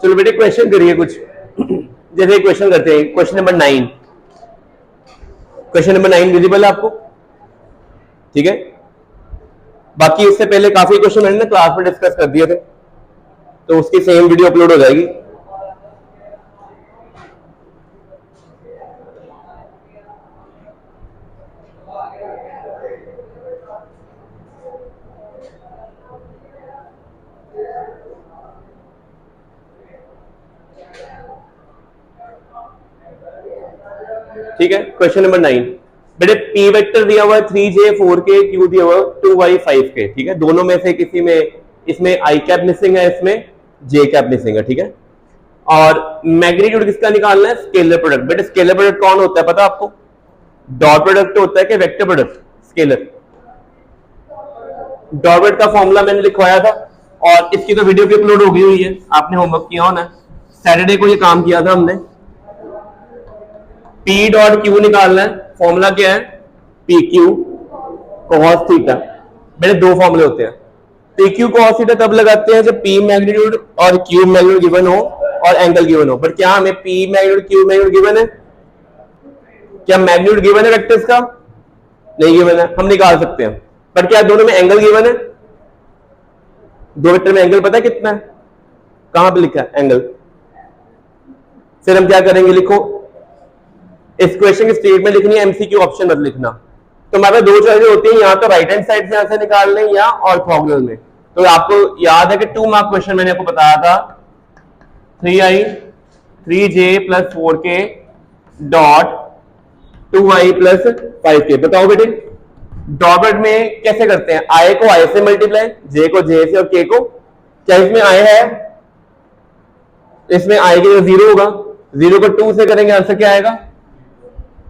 चलो बेटे क्वेश्चन करिए कुछ। जैसे क्वेश्चन करते हैं, question number 9। Question number 9 visible है आपको? ठीक है। बाकी इससे पहले काफी क्वेश्चन मैंने ना क्लास में डिस्कस कर दिए थे, तो उसकी सेम वीडियो अपलोड हो जाएगी। ठीक है। क्वेश्चन नंबर 9 बेटे, पी वेक्टर दिया हुआ है 3j 4k, क्यू दिया हुआ है 2y 5k। ठीक है। दोनों में से किसी में, इसमें आई कैप मिसिंग है, इसमें जे कैप मिसिंग है। ठीक है। और मैग्नीट्यूड किसका निकालना है? Scalar product. बेटे स्केलर प्रोडक्ट कौन होता है पता है आपको? डॉट प्रोडक्ट होता है कि vector product? Scalar. Dot product का फॉर्मूला मैंने लिखवाया था और इसकी तो वीडियो भी अपलोड हो गई हुई है, आपने होमवर्क किया होना। सैटरडे को ये काम किया था हमने। P डॉट क्यू निकालना है। फॉर्मूला क्या है? P Q cos theta. बेटे दो फॉर्मूले होते हैं। पी क्यू कॉस थीटा तब लगाते हैं जब P मैग्नीट्यूड और Q मैग्नीट्यूड गिवन हो और एंगल गिवन हो। बट क्या हमें P magnitude Q magnitude given है? क्या मैग्नीट्यूड गिवन है वेक्टर्स का? नहीं गिवन है, हम निकाल सकते हैं। पर क्या दोनों में एंगल गिवन है? दो वेक्टर में एंगल पता है कितना है? कहां पे लिखा है एंगल? फिर हम क्या करेंगे, लिखो इस क्वेश्चन की स्टेटमेंट लिखनी है, एमसीक्यू ऑप्शन मत लिखना। तो हमारे दो चॉइसेस होती है, या तो राइट हैंड साइड से यहां से निकाल लें या ऑर्थोगोनल में। तो आपको याद है कि 2 मार्क क्वेश्चन मैंने आपको बताया था, 3i 3j plus 4k dot 2i plus 5k। बताओ बेटे डॉट प्रोडक्ट में कैसे करते हैं? i को i से मल्टीप्लाई, j को j से और k को, क्या इसमें i है? इसमें i के 0 होगा, 0 को 2 से करेंगे, आंसर क्या आएगा?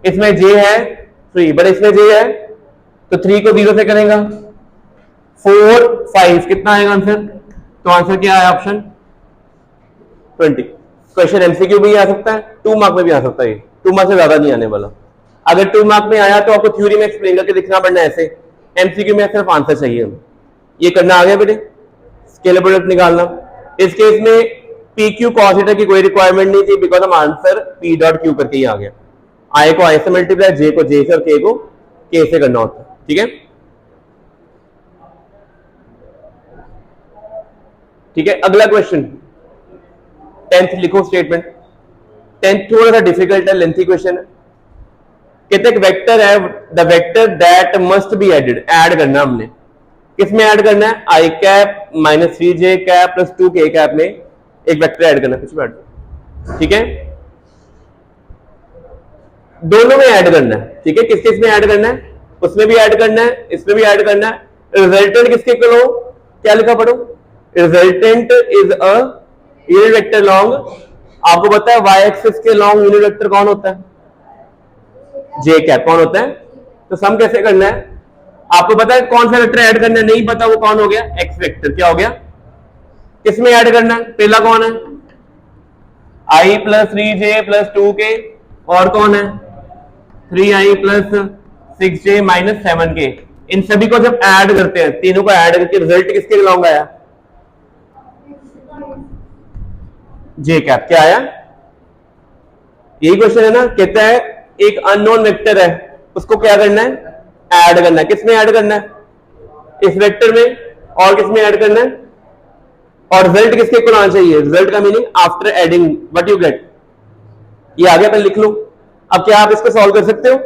इसमें j है 3, बट इसमें j है तो 3 को 0 से करेंगे 4 5, कितना आएगा आंसर? तो आंसर क्या है? ऑप्शन 20। क्वेश्चन एमसीक्यू में ही आ सकता है, 2 मार्क में भी आ सकता है। 2 मार्क से ज्यादा नहीं आने वाला। अगर 2 मार्क में आया तो आपको थ्योरी में एक्सप्लेन करके दिखना पड़ना है ऐसे। एमसीक्यू में सिर्फ आंसर चाहिए। ये करना आ गया बेटे, स्केलर प्रोडक्ट निकालना। इस केस में पी क्यू कॉस थीटा की कोई रिक्वायरमेंट नहीं थी, बिकॉज हम आंसर पी डॉट क्यू करके ही आ गया। आई को आई से मल्टीप्लाई, जे को जे से और के को के से करना होता है। ठीक है। ठीक है। अगला क्वेश्चन 10th लिखो स्टेटमेंट। 10th थोड़ा सा डिफिकल्ट है, लेंथी क्वेश्चन है। कहते एक वेक्टर है, the vector that must be added, add करना हमने। किसमें ऐड करना है? I cap minus 3j cap plus 2k cap में एक वेक्टर ऐड करना है, कुछ भी ऐड। ठीक है। दोनों में ऐड करना है। ठीक है। किस किस में ऐड करना है? उसमें भी ऐड करना है, इसमें भी ऐड करना है। रिजल्टेंट किसके करो? क्या लिखा पढ़ो? Resultant is a unit vector long. आपको पता है y एक्सिस के लॉन्ग यूनिट वेक्टर कौन होता है? j cap. कौन होता है? तो सम कैसे करना है? आपको पता है कौन सा वेक्टर ऐड करना है? नहीं पता, वो कौन हो गया? x vector. क्या हो गया? किसमें ऐड करना है? पहला कौन है? i plus 3j plus 2k, और कौन है? 3i plus 6j minus 7k। इन सभी को जब ऐड करते हैं, तीनों को ऐड करके रिजल्ट किसके लॉन्ग आया? जे कैप। क्या आया? यही क्वेश्चन है ना। कहता है एक अननोन वेक्टर है, उसको क्या करना है? ऐड करना है। किसमें ऐड करना है? इस वेक्टर में। और किसमें ऐड करना है? और रिजल्ट किसके इक्वल आना चाहिए? रिजल्ट का meaning after adding what you get. ये आगे अपन लिख लो। अब क्या आप इसको सॉल्व कर सकते हो?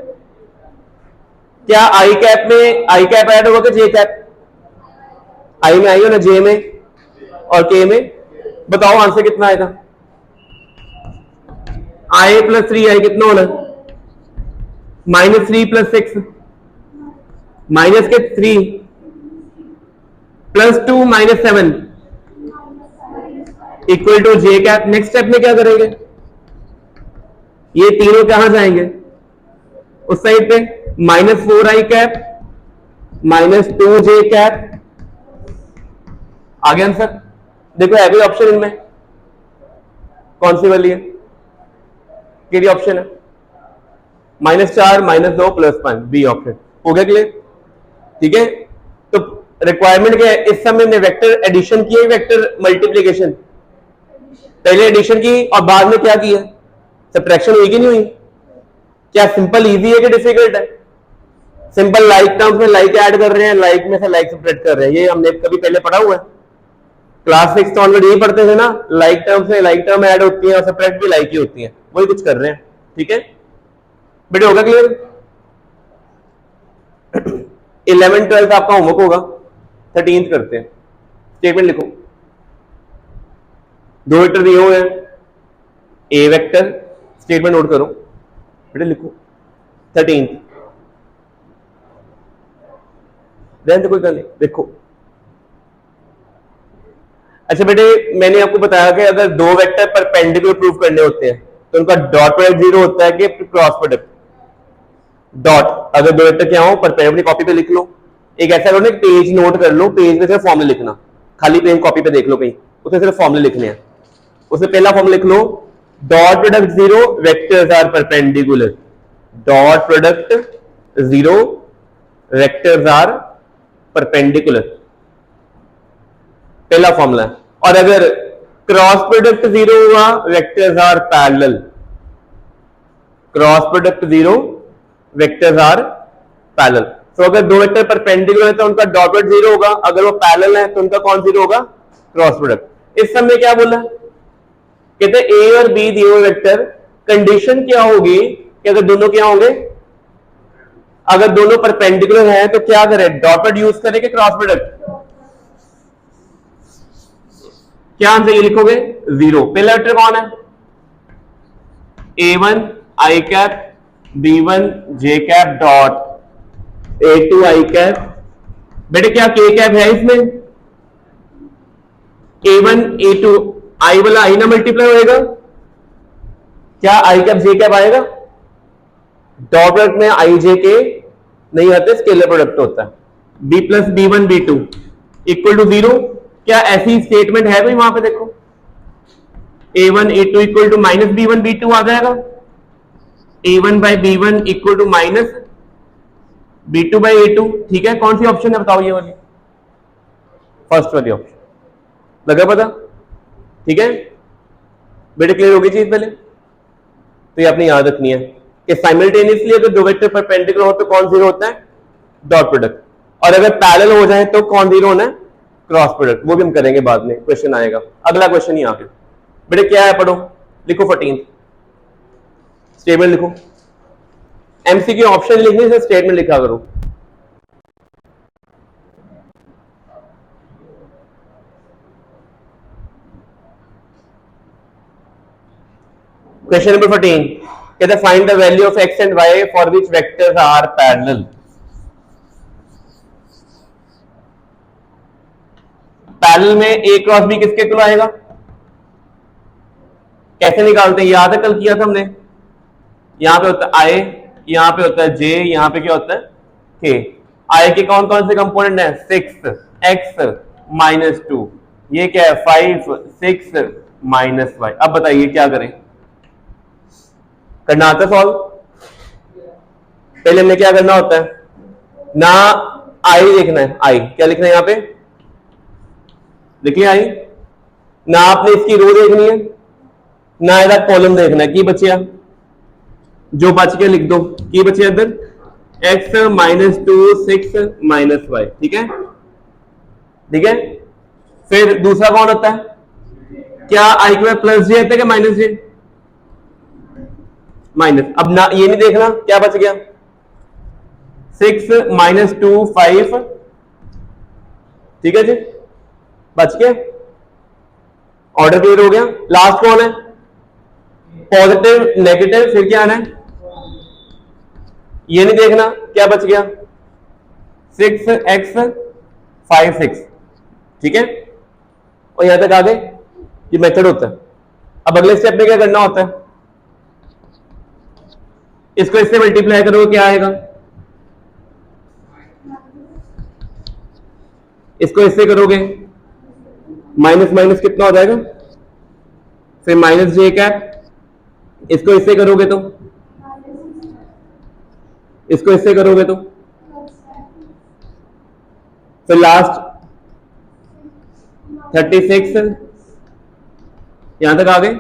क्या आई कैप में आई कैप ऐड होगा कि जे कैप? आई में आई हो ना, जे में और के में। बताओ आंसर कितना आएगा? आई प्लस 3i कितना होना? -3 प्लस 6, माइनस के 3 plus 2 minus 7 equal to J cap. Next step में क्या करेंगे? ये तीनों कहां जाएंगे? उस साइड पे -4i कैप -2j कैप। आगे आंसर देखो, है कोई ऑप्शन इनमें? कौन सी वाली है? केडी ऑप्शन है? -4 -2 +5 बी ऑप्शन। हो गया क्लियर? ठीक है। तो रिक्वायरमेंट क्या है? इस समय हमने वेक्टर एडिशन की है, वेक्टर मल्टीप्लीकेशन? पहले एडिशन की और बाद में क्या किया, सब्ट्रैक्शन हुई कि नहीं हुई? क्या सिंपल इजी है कि डिफिकल्ट है? सिंपल लाइक टर्म्स में लाइक ऐड कर रहे हैं, लाइक में से लाइक सब्ट्रैक्ट कर रहे हैं, ये हमने कभी पहले पढ़ा हुआ है। क्लास 6 ऑनवर्ड यही पढ़ते थे ना, लाइक टर्म्स में लाइक टर्म ऐड होती है और सब्ट्रैक्ट भी लाइक ही होती है, वही कुछ कर रहे हैं। ठीक है बेटे, होगा क्लियर? 11 12 आपका होमवर्क होगा, 13th करते हैं। स्टेटमेंट लिखो, दो वेक्टर दिए हुए हैं, ए वेक्टर, स्टेटमेंट नोट करो बेटे, लिखो 13th, ध्यान से कोई कर नहीं, देखो। अच्छा बेटे, मैंने आपको बताया कि अगर दो वेक्टर परपेंडिकुलर प्रूफ करने होते हैं तो उनका डॉट प्रोडक्ट 0 होता है कि क्रॉस प्रोडक्ट? डॉट। अगर दो वेक्टर क्या हो परपेंडिकुलर, कॉपी पे लिख लो, एक ऐसा करो ना, पेज नोट कर लो, पेज में सिर्फ फॉर्मूले लिखना, खाली पेज कॉपी पे देख लो कहीं, उसमें सिर्फ फॉर्मूले लिखने हैं। उसमें पहला फॉर्मूला लिख लो, dot product 0 vectors are perpendicular, dot product 0 vectors are perpendicular, पहला फॉर्मूला। और अगर क्रॉस प्रोडक्ट 0 हुआ vectors are parallel, cross product 0 vectors are parallel. तो अगर दो वेक्टर परपेंडिकुलर है तो उनका डॉट प्रोडक्ट 0 होगा, अगर वो पैरेलल है तो उनका कौन 0 होगा? Cross product. इस समय क्या बोला, कहते हैं ए और बी दिए हुए वेक्टर, कंडीशन क्या होगी कि अगर दोनों क्या होंगे, अगर दोनों परपेंडिकुलर हैं तो क्या करें, डॉट प्रोडक्ट यूज करें कि क्रॉस प्रोडक्ट? क्या आंसर ये लिखोगे? 0। पहला वेक्टर कौन है? A1 आई कैप B1 जे कैप डॉट A2 आई कैप। बेटे क्या के कैप है इसमें? A1 A2 आई वाला आई ना मल्टीप्लाई होएगा, क्या आई कैप जे कैप आएगा? डॉट प्रोडक्ट में आई जे के नहीं आते, स्केलर प्रोडक्ट होता है। B plus B1 B2 equal to 0। क्या ऐसी स्टेटमेंट है भाई वहां पे? देखो A1 A2 equal to minus B1 B2 आ जाएगा, A1 by B1 equal to minus B2 by A2। ठीक है, कौन सी ऑप्शन है बताओ? ये वाली, फर्स्ट वाली ऑप्शन, लगा पता? ठीक है बेटे, क्लियर होगी चीज पहले? तो ये आपने याद रखनी है कि साइमल्टेनियसली अगर दो वेक्टर परपेंडिकुलर हो तो कौन 0 होता है? Dot product. और अगर पैरेलल हो जाए तो कौन 0 होना है? Cross product. वो भी हम करेंगे बाद में, क्वेश्चन आएगा, अगला क्वेश्चन ही आगे। बेटे क्या है, पढ़ो, लिखो 14 स्टेटमेंट लिखो। एमसीक्यू ऑप्शन लिखने से स्टेटमेंट लिखा करो। क्वेश्चन नंबर 14 कहते हैं find the value of X and Y for which vectors are parallel. Parallel में ए क्रॉस बी किसके इक्वल आएगा? कैसे निकालते हैं? याद है कल किया था हमने, यहां पे होता है आई, यहां पे होता है जे, यहां पे क्या होता है के। आई के कौन कौन से कंपोनेंट है? 6 एक्स माइनस 2, ये क्या है 5 6 माइनस वाई। अब बताइए क्या करें, करना आता सॉल्व? पहले हमें क्या करना होता है ना, आई देखना है, आई क्या लिखना है यहां पे, देखिए आई ना, आपने इसकी रो देखनी है ना, ਇਹਦਾ कॉलम देखना है। की बचिया, जो बच के लिख दो, की बचिया इधर x माइनस 2 6 माइनस वाई। ठीक है, ठीक है। फिर दूसरा कौन होता है? क्या आई के बाद प्लस जे आता है क्या माइनस जे? माइनस। अब ना ये नहीं देखना, क्या बच गया 6 माइनस 2 5। ठीक है जी, बच गया, ऑर्डर क्लियर हो गया। लास्ट कौन है? पॉजिटिव नेगेटिव, फिर क्या आना है? ये नहीं देखना, क्या बच गया 6x 5 6। ठीक है, और यहां तक आ गए, ये मेथड होता है। अब अगले स्टेप में क्या करना होता है, इसको इससे मल्टीप्लाई करो, क्या आएगा? इसको इससे करोगे माइनस माइनस कितना हो जाएगा, फिर माइनस जे कैप। इसको इससे करोगे तो, इसको इससे करोगे तो, फिर लास्ट 36 यहां तक आ गए?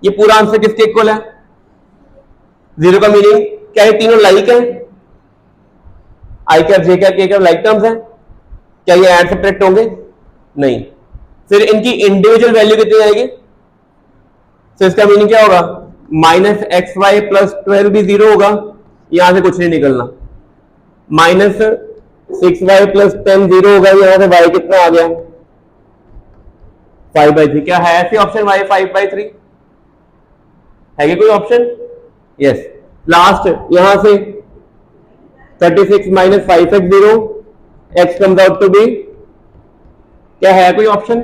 ये पूरा आंसर किसके इक्वल है? जीरो का मीनिंग क्या है? तीनों लाइक है, आई कैप जे कैप के कैप लाइक टर्म्स है, क्या ये ऐड सब्ट्रैक्ट होंगे? नहीं। फिर इनकी इंडिविजुअल वैल्यू कितनी आएगी? तो इसका मीनिंग क्या होगा? माइनस एक्स वाई प्लस 12 भी जीरो होगा, यहां से कुछ नहीं निकलना। माइनस 6y प्लस 10 जीरो होगा, यहां से y कितना आ गया? 5/3। क्या है ऐसे ऑप्शन y 5/3? है कि कोई ऑप्शन? यस। लास्ट यहां से 36 minus 5x zero, x comes out to be, क्या है कोई ऑप्शन?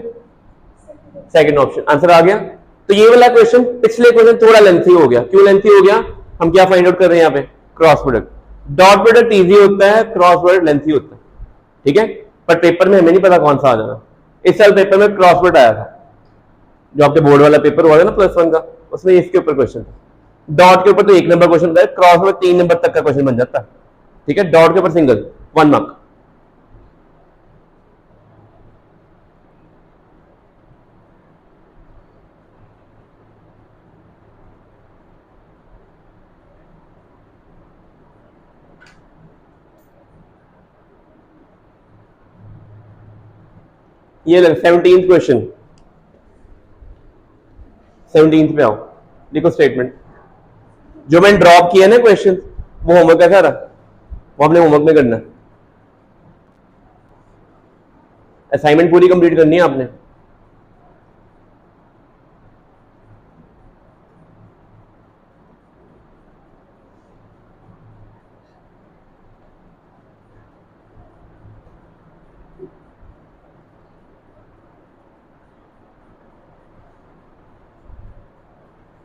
Second option. आंसर आ गया। तो ये वाला क्वेश्चन, पिछले क्वेश्चन थोड़ा लेंथी हो गया। क्यों लेंथी हो गया? हम क्या फाइंड आउट कर रहे हैं यहाँ पे? Cross product. Dot product easy होता है, क्रॉस प्रोडक्ट लेंथी होता है, ठीक है। पर पेपर में हमें नहीं पता कौन सा आ जाएगा। इस साल पेपर में क्रॉस प्रोडक्ट आया था, जो आपके बोर्ड वाला पेपर हुआ था ना +1 का, उसमें इसके ऊपर क्वेश्चन था। डॉट के ऊपर तो 1 नंबर क्वेश्चन था, क्रॉस में 3 नंबर तक का क्वेश्चन बन जाता है, ठीक है। डॉट के ऊपर सिंगल 1 मार्क। ये 17th क्वेश्चन, 17th पे आओ। देखो स्टेटमेंट जो मैंने ड्रॉप किया ना क्वेश्चन, वो होमवर्क है सारा, वो आपने होमवर्क में करना है। असाइनमेंट पूरी कंप्लीट करनी है आपने।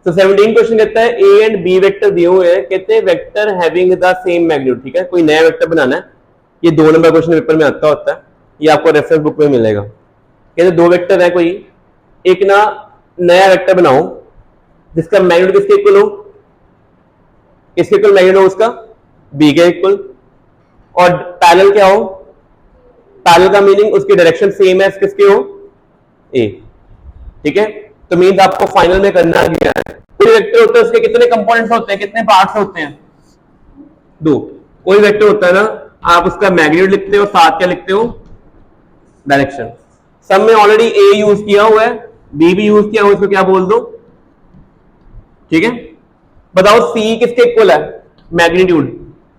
तो 17 क्वेश्चन कहता है ए एंड बी वेक्टर दिए हुए हैं, कहते हैं vector having the same magnitude, ठीक है। कोई नया वेक्टर बनाना है, ये 2 नंबर क्वेश्चन पेपर में आता होता है, ये आपको रेफरेंस बुक में मिलेगा। कहते 2 वेक्टर है कोई, एक ना नया वेक्टर बनाओ जिसका मैग्नीट्यूड किसके इक्वल हो? किसके इक्वल मैग्नीट्यूड हो उसका? बी के इक्वल। और पैरेलल क्या हो? पैरेलल का मीनिंग उसकी डायरेक्शन सेम है किसके हो? ए, ठीक है। तो मीन्स आपको फाइनल में करना क्या है? कोई वेक्टर होता है उसके कितने कंपोनेंट्स होते हैं, कितने पार्ट्स होते हैं? 2। कोई वेक्टर होता है ना, आप उसका मैग्नीट्यूड लिखते हो, साथ क्या लिखते हो? डायरेक्शन। सब में ऑलरेडी ए यूज किया हुआ है, बी भी यूज किया हुआ है, इसको क्या बोल दो? ठीक है। बताओ सी किसके इक्वल है? मैग्नीट्यूड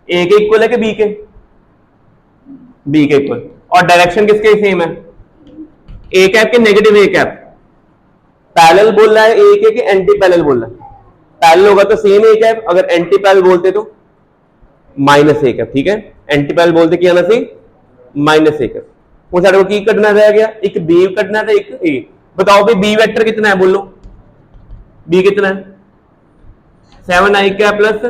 ए के इक्वल है कि बी के? बी के इक्वल। और डायरेक्शन किसके सेम है? ए कैप के नेगेटिव ए कैप। पैरेलल बोल रहा है ए के कि एंटी पैरेलल बोल रहा है? पैरेलल होगा तो सेम ए कैप, अगर एंटी पैरेलल बोलते तो माइनस ए कैप, ठीक है। एंटी पैरेलल बोलते क्या ना सी माइनस ए कैप। वो सारे को की कटना रह गया, एक बी कटना था, एक ए। बताओ भाई बी वेक्टर कितना है, बोलो बी कितना है? 7i कैप प्लस,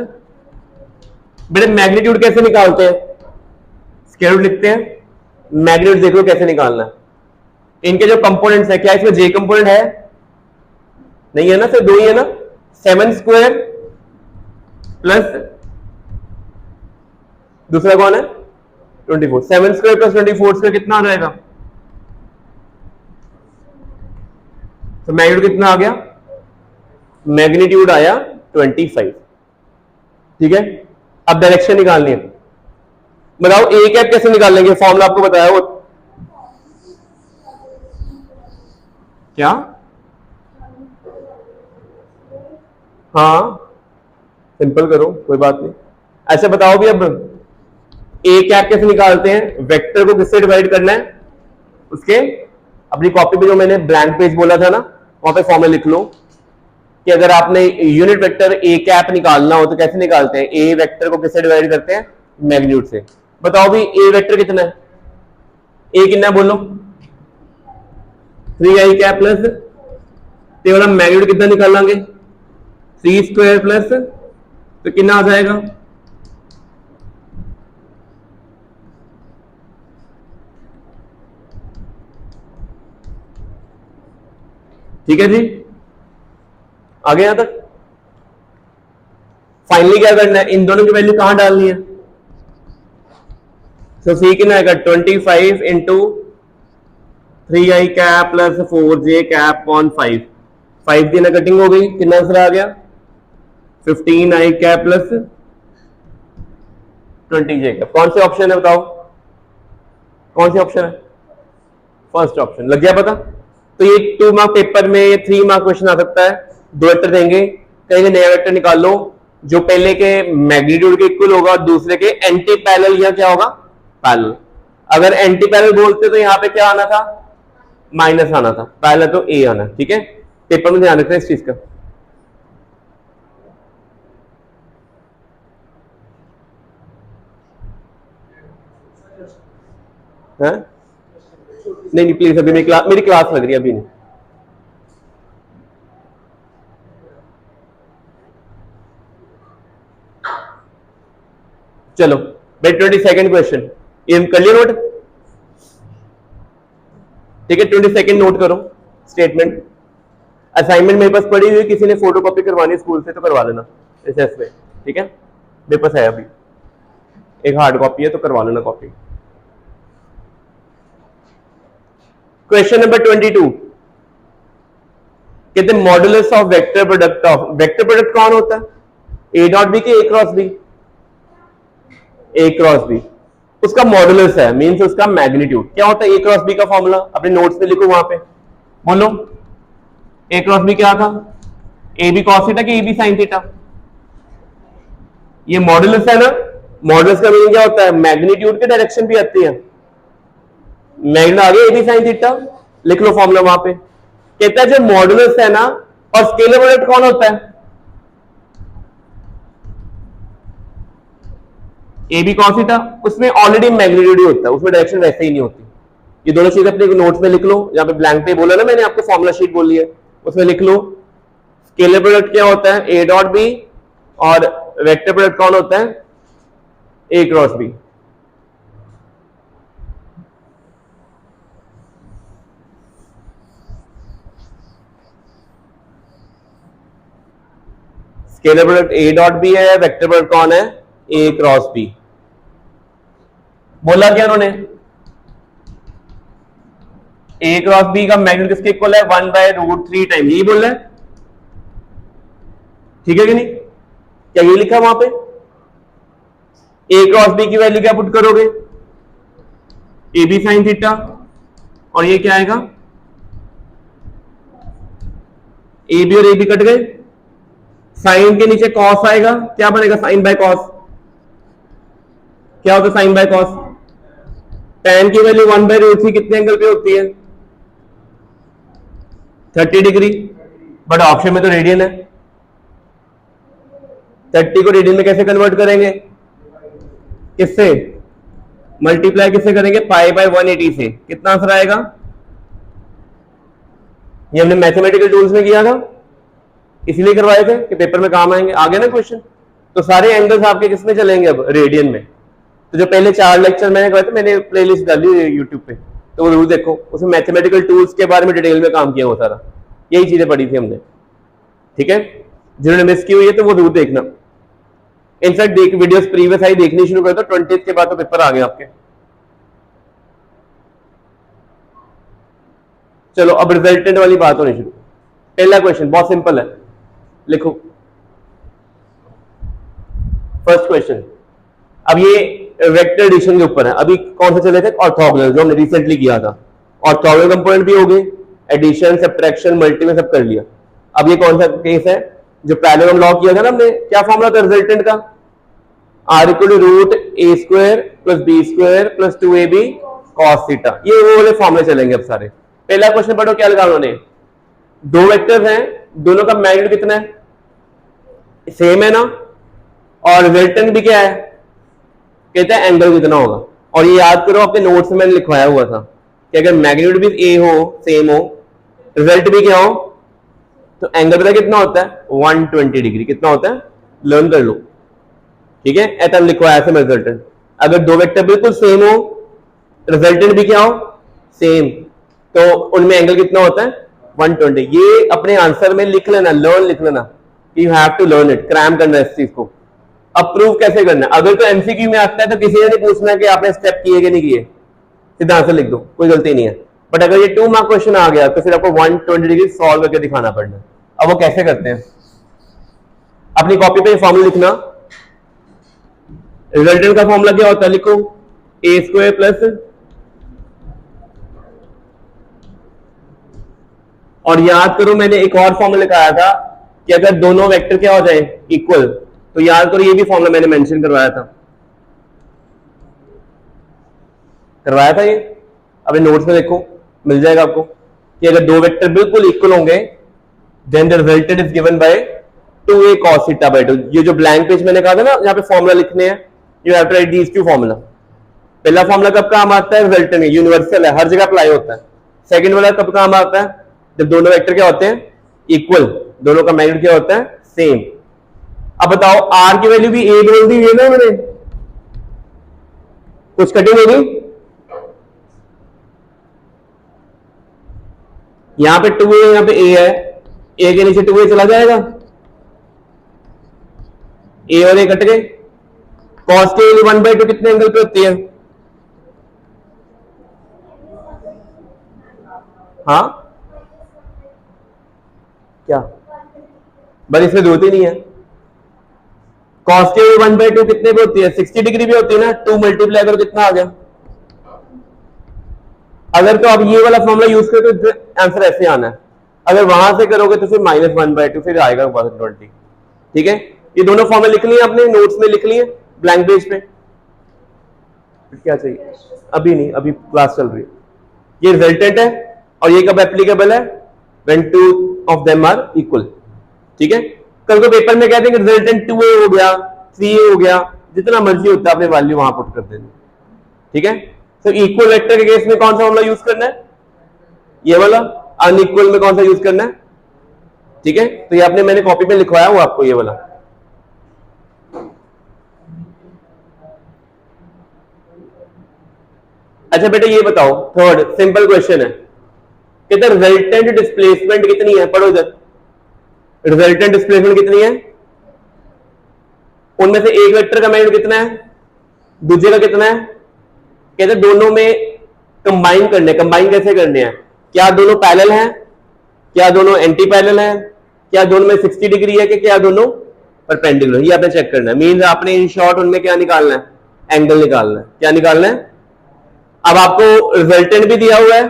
बेटे मैग्नीट्यूड कैसे निकालते हैं? स्क्वायर रूट लिखते हैं। मैग्नीट्यूड देख लो कैसे निकालना है। इनके जो कंपोनेंट्स है, क्या इसमें जे कंपोनेंट है? नहीं है ना, सिर्फ 2 ही है ना। 7 स्क्वायर प्लस दूसरा कौन है? 24। 7 स्क्वायर प्लस 24 स्क्वायर कितना आ जाएगा? तो मैग्नीट्यूड कितना आ गया? मैग्नीट्यूड आया 25, ठीक है। अब डायरेक्शन निकालनी है। बताओ ए कैप कैसे निकाल लेंगे? फॉर्मूला आपको बताया वो क्या? हाँ सिंपल करो, कोई बात नहीं। ऐसे बताओ भी, अब ए कैप कैसे निकालते हैं? वेक्टर को किससे डिवाइड करना है? उसके अपनी कॉपी पे जो मैंने ब्लैंक पेज बोला था ना, वहां पे फॉर्मूला लिख लो कि अगर आपने यूनिट वेक्टर ए कैप निकालना हो तो कैसे निकालते हैं? ए वेक्टर को किससे डिवाइड करते हैं? मैग्नीट्यूड से। बताओ भी ए वेक्टर कितना है? ए कितना बोलो? 3i कैप प्लस, तो हम मैग्नीट्यूड कितना निकालेंगे? 3 स्क्वायर प्लस, तो कितना आ जाएगा? ठीक है जी, आगे यहां तक। फाइनली क्या करना है? इन दोनों की वैल्यू कहां डालनी है? तो सी कितना आएगा? 25 into 3i cap plus 4j cap upon 5। 5 की ना कटिंग हो गई, कितना आंसर आ गया 15i cap plus 20j cap. कौन से ऑप्शन है बताओ, कौन से ऑप्शन है? First option. लग गया पता? तो ये 2 मार्क पेपर में, ये 3 मार्क क्वेश्चन आ सकता है। 2 वेक्टर देंगे, कहेंगे नया वेक्टर निकाल लो जो पहले के मैग्नीट्यूड के इक्वल होगा, दूसरे के एंटी पैरेलल या क्या होगा पैरेलल। अगर एंटी पैरेलल बोलते तो यहाँ पे क्या आना था, माइनस आना था, पैरेलल तो ए आना। ठीक है, पेपर में ध्यान रखना इस चीज का। है? नहीं नहीं प्लीज, अभी मेरी क्लास लग रही है, अभी नहीं। चलो भाई 22nd क्वेश्चन, ये कर लिया नोट? ठीक है, 22nd नोट करो स्टेटमेंट। असाइनमेंट मेरे पास पड़ी हुई, किसी ने फोटो कॉपी करवानी स्कूल से तो करवा लेना एसएस में। ठीक है, मेरे पास है अभी एक हार्ड कॉपी है, तो करवा लेना कॉपी। क्वेश्चन नंबर 22 कहते हैं modulus of vector product of, vector product कौन होता है? ए डॉट बी के ए क्रॉस बी, ए क्रॉस बी उसका मॉडुलस है, मींस उसका मैग्नीट्यूड क्या होता है? ए क्रॉस बी का फॉर्मूला अपने नोट्स में लिखो, वहां पे बोलो ए क्रॉस बी क्या था? ए बी कॉस थीटा के ए बी साइन थीटा। ये मॉडुलस है ना, मॉडुलस का मीनिंग क्या होता है? मैग्नीट्यूड के डायरेक्शन भी आती है, मैग्नीट्यूड आगे ए बी साइन थीटा, लिख लो फॉर्मूला वहां पे। कहता है जो मॉडुलस है ना, और स्केलर प्रोडक्ट कौन होता है? ए बी कॉस थीटा, उसमें ऑलरेडी मैग्नीट्यूड ही होता है, उसमें डायरेक्शन वैसे ही नहीं होती। ये दोनों चीजें अपने नोट्स में लिख लो, यहाँ पे ब्लैंक पे बोला ना मैंने आपको, फॉर्मूला शीट बोली है उसमें लिख लो। स्केलर प्रोडक्ट क्या होता है? ए डॉट बी, और वेक्टर प्रोडक्ट कौन होता है? A cross B. Scalar product A dot B है, वेक्टर प्रोडक्ट कौन है? A cross B. बोला क्या उन्होंने? ए क्रॉस बी का मैग्नीट्यूड किसके इक्वल है? 1/√3 टाइम, यही बोल रहा है, ठीक है कि नहीं? क्या ये लिखा वहां पे? ए क्रॉस बी की वैल्यू क्या पुट करोगे? ए बी साइन थीटा, और ये क्या आएगा? ए बी और ए बी कट गए, साइन के नीचे कॉस आएगा, क्या बनेगा? Sine by cos. क्या होता है साइन बाय कॉस? tan की वैल्यू 1/√3 कितने एंगल पे होती है? 30 डिग्री, बट ऑप्शन में तो रेडियन है। 30 को रेडियन में कैसे कन्वर्ट करेंगे? किससे मल्टीप्लाई, किससे करेंगे? π/180 से। कितना आंसर आएगा? ये हमने मैथमेटिकल टूल्स में किया था, इसलिए करवाए थे कि पेपर में काम आएंगे। आ गया ना क्वेश्चन? तो सारे एंगल्स आपके किसमें चलेंगे अब? रेडियन में। तो जो पहले 4 लेक्चर मैंने करवाए थे, मैंने प्लेलिस्ट डाली हुई है यूट्यूब पे, तो वो जरूर देखो, उसमें मैथमेटिकल टूल्स के बारे में डिटेल में काम किया वो सारा, यही चीजें पढ़ी थी हमने। ठीक है, जिन्होंने मिस की हुई है तो वो जरूर देखना। इनफैक्ट देख वीडियोस प्रीवियस आई देखनी शुरू कर दो, 20 के बाद तो पेपर आ गए आपके। चलो अब रिजल्टेंट वाली बात होनी शुरू। पहला क्वेश्चन बहुत सिंपल है, लिखो फर्स्ट क्वेश्चन। अब ये वेक्टर एडिशन के ऊपर है। अभी कौन से चले थे? ऑर्थोगोनल, जो हमने रिसेंटली किया था। ऑर्थोगोनल कंपोनेंट भी हो गए, एडिशन, सब्ट्रैक्शन, मल्टी में सब कर लिया। अब ये कौन सा केस है? जो पैरेलल लॉ किया था ना हमने, क्या फॉर्मूला था रिजल्टेंट का? r = √a² + b² + 2ab cos theta. ये वो वाले फॉर्मूले चलेंगे अब सारे। पहला क्वेश्चन पढ़ो, क्या लगा उन्होंने? दो वेक्टर्स हैं, दोनों का मैग्नीट्यूड कितना है? सेम है ना, और रिजल्टेंट भी क्या है? कहता है एंगल कितना होगा। और ये याद करो, अपने नोट्स में मैंने लिखवाया हुआ था कि अगर मैग्नीट्यूड भी ए हो, सेम हो, रिजल्ट भी क्या हो, तो एंगल पता कितना होता है? 120 डिग्री। कितना होता है? लर्न कर लो, ठीक है? ऐसा लिखवाया था रिजल्टेंट। अगर दो वेक्टर बिल्कुल सेम हो, रिजल्टेंट भी क्या हो? सेम, तो उनमें एंगल कितना होता है? 120। ये अपने आंसर में लिख लेना, लर्न लिख लेना, you have to learn it, cram करना इस चीज को। अब प्रूव कैसे करना? अगर तो एमसीक्यू में आता है तो किसी ने नहीं पूछना कि आपने स्टेप किए कि नहीं किए, सीधा आंसर लिख दो, कोई गलती नहीं है। बट अगर ये 2 मार्क क्वेश्चन आ गया तो फिर आपको 120 डिग्री सॉल्व करके दिखाना पड़ना। अब वो कैसे करते हैं, अपनी कॉपी पे फॉर्मूला लिखना। रिजल्टेंट का फॉर्मूला क्या होता है, लिखो ए स्क्वायर प्लस, और याद करो मैंने एक और फॉर्मूला लिखाया था कि अगर दोनों वेक्टर क्या हो जाए इक्वल, तो याद करो ये भी फॉर्मूला मैंने मेंशन करवाया था ये, अपने नोट्स में देखो मिल जाएगा आपको कि अगर दो वेक्टर बिल्कुल इक्वल होंगे then the resultant is given by 2a cos theta by 2। ये जो ब्लैंक पेज मैंने कहा था ना यहाँ पे फॉर्मूला लिखने हैं, you have to write these two formula. पहला फॉर्मूला कब काम आता है, रिजल्टेंट, यूनिवर्सल है, हर जगह अप्लाई होता है। सेकंड वाला कब काम आता है, जब दोनों वेक्टर क्या होते हैं इक्वल, दोनों का मैग्नीट्यूड क्या होता है सेम। अब बताओ आर की वैल्यू भी 8 बोल दी है ना मैंने, कुछ कटिंग होगी, यहां पे 2a यहां पे a है, a के नीचे 2a चला जाएगा, a और a कट गए। cos की वैल्यू 1/2 कितने एंगल पे होती है, हाँ क्या, बस इसमें जरूरत ही नहीं है। cos की वैल्यू 1/2 कितने पे होती है, 60 डिग्री पे होती है ना, 2 मल्टीप्लाई करो कितना आ गया। अगर तो आप ये वाला फॉर्मूला यूज करो तो आंसर ऐसे आना है, अगर वहां से करोगे तो फिर -1/2 फिर आएगा 120। ठीक है, ये दोनों फॉर्मूले लिख लिए अपने नोट्स में, लिख लिए ब्लैंक पेज पे। क्या चाहिए, अभी नहीं, अभी क्लास चल रही है। ये रिजल्टेंट है और ये कब एप्लीकेबल है, when two of them are equal. ठीक है, कल को पेपर में कहते हैं कि रिजल्टेंट 2a हो गया, 3a हो गया, जितना मर्जी होता है अपनी वैल्यू वहां पुट कर देनी। ठीक है, तो इक्वल वेक्टर के केस में कौन सा फॉर्मूला यूज करना है, ये वाला। अनइक्वल में कौन सा यूज करना है, ठीक है, तो ये आपने मैंने कॉपी पे लिखवाया हुआ आपको ये वाला। अच्छा बेटा ये बताओ, थर्ड सिंपल क्वेश्चन है, कहते रिजल्टेंट डिस्प्लेसमेंट कितनी है, पढ़ो इधर, रिजल्टेंट डिस्प्लेसमेंट कितनी है, उनमें से एक वेक्टर का मैग्नीट्यूड कितना है, दूसरे का कितना है। कहते दोनों में कंबाइन करने, कंबाइन कैसे करने हैं, क्या दोनों पैरेलल हैं, क्या दोनों एंटी पैरेलल हैं, क्या दोनों में 60 डिग्री है कि क्या दोनों परपेंडिकुलर, ये आपने चेक करना है। मींस आपने इन शॉर्ट उनमें क्या निकालना है, एंगल निकालना है। क्या निकालना है, अब आपको रिजल्टेंट भी दिया हुआ है,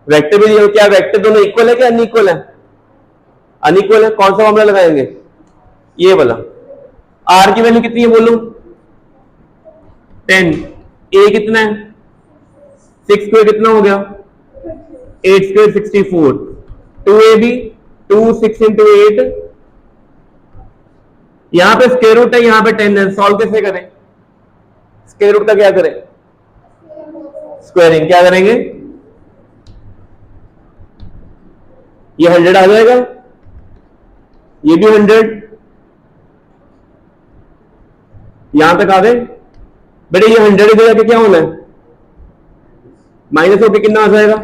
वेक्टर भी दिया हुआ, क्या वेक्टर दोनों इक्वल है क्या अनइक्वल है, अनइक्वल है, कौन सा फॉर्मूला लगाएंगे, ये वाला। आर की वैल्यू कितनी है बोलूं, 10, ए कितना है 6 स्क्वायर कितना हो गया 8 स्क्वायर 64, 2a भी 2 6 इंटू 8, यहां पे स्क्वायर रूट है, यहां पे 10 है, सॉल्व कैसे करें, स्क्वायर रूट का क्या करें, स्क्वायरिंग, क्या करेंगे, ये 100 आ जाएगा, ये भी 100, यहां तक आ गए बेटे, ये 100 इधर जाके क्या होना है, माइनस होकर कितना आ जाएगा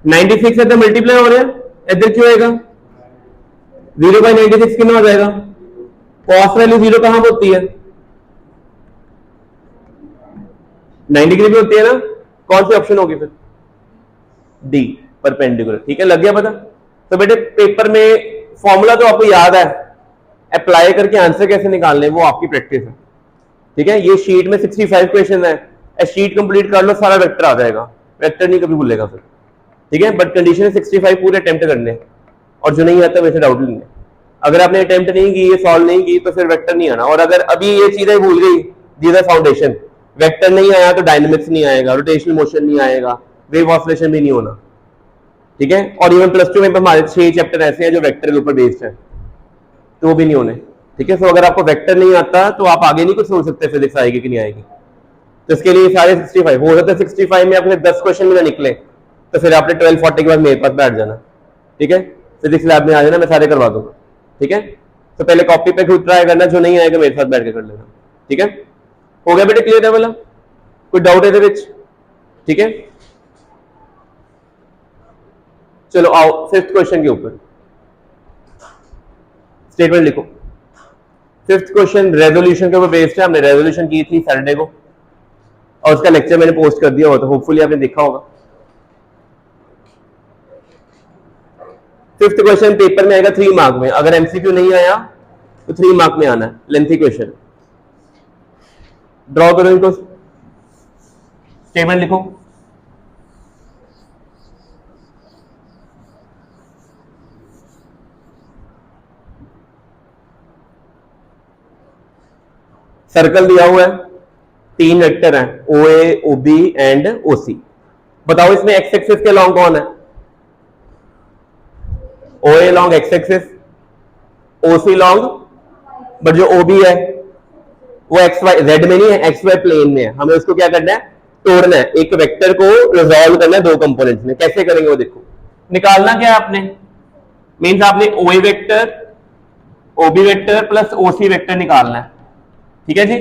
96 है, तो मल्टीप्लाई हो रहा है, इधर क्यों आएगा 0/96 कितना आ जाएगा, कॉस वैल्यू 0 कहां पर होती है 90 डिग्री पे होती है ना, कौन सी ऑप्शन होगी फिर, डी परपेंडिकुलर। ठीक है, लग गया पता। तो बेटे पेपर में फॉर्मूला तो आपको याद है, अप्लाई करके आंसर कैसे निकालने वो आपकी प्रैक्टिस है। ठीक है, ये शीट में 65 क्वेश्चन है, शीट कंप्लीट कर लो, सारा वेक्टर आ जाएगा, वेक्टर नहीं कभी भूलेगा फिर। ठीक है, बट कंडीशन है 65 पूरे अटेम्प्ट करने, और जो नहीं आता वैसे डाउट नहीं है। अगर आपने अटेम्प्ट नहीं की, ये सॉल्व नहीं की, तो फिर वेक्टर नहीं आना। और अगर अभी ये चीजें भूल गई, दीज आर फाउंडेशन, वेक्टर नहीं आया तो डायनेमिक्स नहीं आएगा, रोटेशनल मोशन नहीं आएगा, वेव ऑसिलेशन भी नहीं होना। ठीक है, और इवन +2 में हमारे 6 चैप्टर ऐसे हैं जो वेक्टर के ऊपर बेस्ड है, तो वो भी नहीं होने। ठीक है, तो अगर आपको वेक्टर नहीं आता तो आप आगे नहीं कुछ सोच सकते फिजिक्स आएगी कि नहीं आएगी। तो इसके लिए सारे 65 हो सकता है, 65 में आपने 10 क्वेश्चन में ना निकले तो फिर आपने 12:40 के बाद मेरे पास बैठ जाना। ठीक है, फिजिक्स लैब में आ जाना, मैं सारे करवा दूंगा। ठीक है, तो पहले कॉपी पे खुद ट्राई करना, जो नहीं आएगा मेरे साथ बैठ के कर लेना। ठीक है, हो गया बेटे, क्लियर है वाला, कोई डाउट है विच। ठीक है, चलो आओ 5th क्वेश्चन के ऊपर स्टेटमेंट लिखो। 5th क्वेश्चन रेजोल्यूशन के ऊपर बेस्ड है, हमने रेजोल्यूशन की थी सैटरडे को और उसका लेक्चर मैंने पोस्ट कर दिया हुआ, तो होपफुली आपने देखा होगा। फिफ्थ क्वेश्चन पेपर में आएगा 3 मार्क में, अगर एमसीक्यू नहीं आया तो 3 मार्क में आना है, लेंथी क्वेश्चन। ड्रॉ करो इनको, स्टेटमेंट लिखो। सर्कल दिया हुआ है, 3 वेक्टर हैं, OA, OB एंड OC। बताओ इसमें एक्स एक्सिस के लॉन्ग कौन है? OA long x axis, OC long, but जो OB है वो एक्स वाई जेड में नहीं है, एक्स वाई प्लेन में है। हमें उसको क्या करना है? तोड़ना है, एक वेक्टर को रिजॉल्व करना है 2 कंपोनेंट्स में। कैसे करेंगे वो देखो। निकालना क्या है आपने? मीन्स आपने OA vector, OB vector plus OC vector निकालना है, ठीक है जी।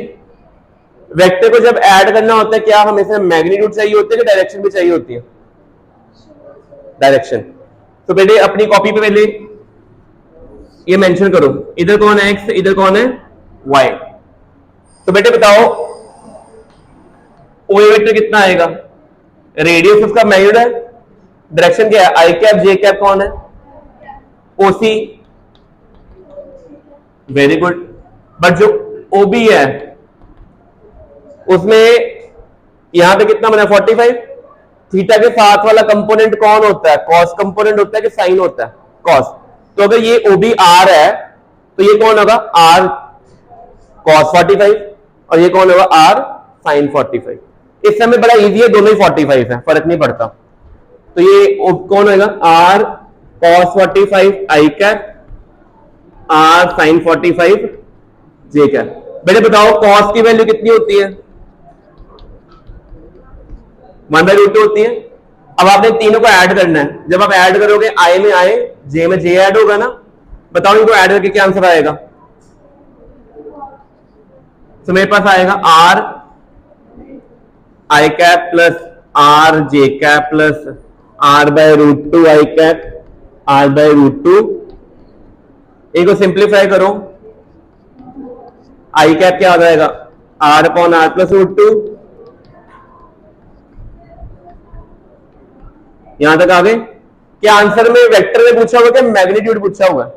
वेक्टर को जब ऐड करना होता है, क्या हमेशा मैग्नीट्यूड चाहिए होती है कि डायरेक्शन भी चाहिए होती है? डायरेक्शन। तो बेटे अपनी कॉपी पे पहले ये मेंशन करो, इधर कौन है एक्स, इधर कौन है वाई। तो बेटे बताओ OA वेक्टर कितना आएगा? रेडियस उसका मैग्नीट्यूड है, डायरेक्शन क्या है? आई कैप जे कैप कौन है? OC। Very good. बट जो OB है उसमें यहां पे कितना बना? 45। थीटा के साथ वाला कंपोनेंट कौन होता है? कॉस कंपोनेंट होता है कि साइन होता है? कॉस। तो अगर ये OB R है तो ये कौन होगा? R cos 45 और ये कौन होगा? R sin 45। इस समय बड़ा इजी है, दोनों ही 45 है, फर्क नहीं पड़ता। तो ये कौन होगा? R cos 45 I cap, R sin 45 J cap. बेटे बताओ cos की वैल्यू कितनी होती है? 1/√2 होती है। अब आपने तीनों को ऐड करना है, जब आप ऐड करोगे I में I, J में J ऐड होगा ना। बताओ इनको ऐड करके क्या आंसर आएगा? तो मेरे पास आएगा R I cap plus R J cap plus R/√2 I cap R/√2। इनको सिंप्लीफाई करो, I कैप क्या आ जाएगा? R/R+√2। यहां तक आ गए? क्या आंसर में वेक्टर में पूछा हुआ, क्या मैग्नीट्यूड पूछा हुआ है?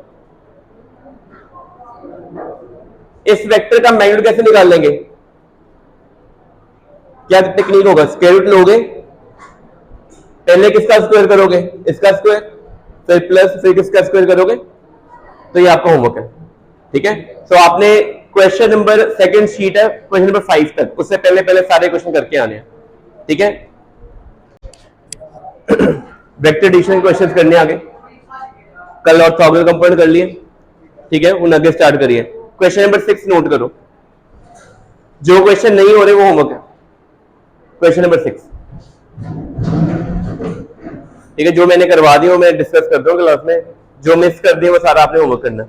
इस वेक्टर का मैग्नीट्यूड कैसे निकाल लेंगे? क्या टेक्निक होगा? स्क्वायर रूट लोगे, पहले किसका स्क्वायर करोगे? इसका स्क्वायर, फिर प्लस, फिर किसका स्क्वायर करोगे? तो ये आपका होमवर्क है, ठीक है। तो आपने क्वेश्चन नंबर, सेकंड शीट है क्वेश्चन नंबर 5 तक, उससे पहले पहले सारे क्वेश्चन करके आने हैं, ठीक है। वेक्टर एडिशन क्वेश्चन करने आगे, कल ऑर्थोगोनल कंपाउंड कर लिए, ठीक है। उन आगे स्टार्ट करिए। क्वेश्चन नंबर 6 नोट करो, जो क्वेश्चन नहीं हो रहे वो होमवर्क है। क्वेश्चन नंबर 6, ठीक है। जो मैंने करवा दिया वो मैं डिस्कस कर दूं क्लास में, जो मिस कर दिया वो सारा आपने होमवर्क करना।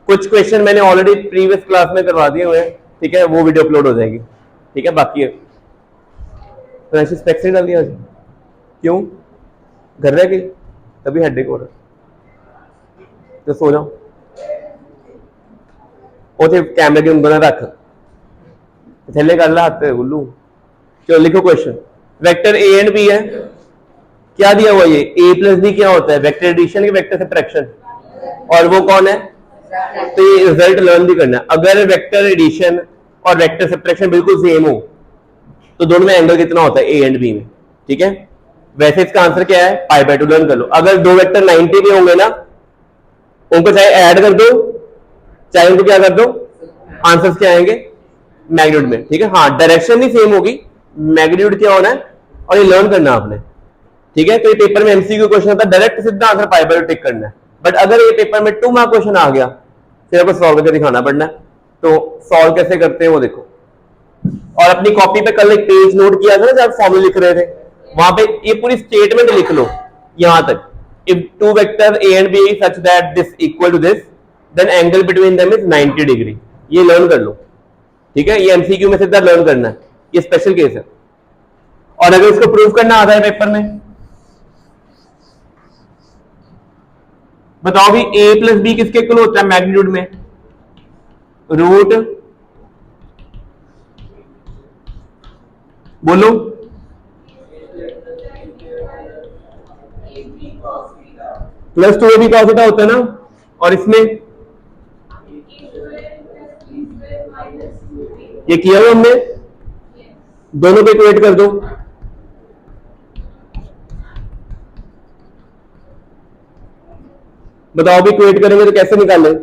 कुछ क्वेश्चन मैंने ऑलरेडी प्रीवियस क्लास में करवा दिए हुए हैं, ठीक है, वो वीडियो अपलोड हो जाएगी, ठीक है। बाकी स्पेक्स नहीं डाल दिया, क्यों? घर रह गई तभी हेडेक हो रहा, तो सो जाओ। उसे कैमरे के ऊपर रख, थैले कर ला हाथ उल्लू। चलो लिखो question. Vector A and B है, क्या दिया हुआ? ये a प्लस बी क्या होता है? वेक्टर एडिशन की वेक्टर सब्ट्रैक्शन, और वो कौन है? तो ये रिजल्ट लर्न भी करना है। अगर वेक्टर एडिशन और वेक्टर सब्ट्रैक्शन बिल्कुल सेम हो तो दोनों में एंगल कितना होता है ए एंड बी में, ठीक है। वैसे इसका आंसर क्या है? π/2 लर्न कर लो। अगर दो वेक्टर 90 पे होंगे ना, उनको चाहे ऐड कर दो चाहे उनको क्या कर दो, आंसर्स क्या आएंगे? मैग्नीट्यूड में, ठीक है। हाँ, डायरेक्शन भी सेम होगी, मैग्नीट्यूड क्या होना है और ये लर्न करना आपने, ठीक है। तो ये पेपर में एमसीक्यू क्वेश्चन होता है, डायरेक्ट सीधा आंसर π/2 टिक करना है। बट अगर ये पेपर में 2 मार्क क्वेश्चन आ गया फिर आपको सॉल्व करके दिखाना पड़ना है। तो सॉल्व कैसे करते हैं वो देखो। और अपनी कॉपी पे कल एक पेज नोट किया था ना जब फॉर्मूला लिख रहे थे, वहां पे ये पूरी स्टेटमेंट लिख लो यहां तक। If two vector A and B such that this equal to this, then angle between them is 90 degree. ये लर्न कर लो, ठीक है। ये एमसीक्यू में सीधा लर्न करना है, ये स्पेशल केस है। और अगर इसको प्रूव करना आता है पेपर में, बताओ भी a प्लस बी किसके इक्वल होता है मैग्नीट्यूड में? रूट, बोलो, प्लस 2ab cos थीटा होता है ना, और इसमें ये किया हुआ हमने, दोनों को इक्वेट कर दो। बताओ भी इक्वेट करेंगे तो कैसे निकालें?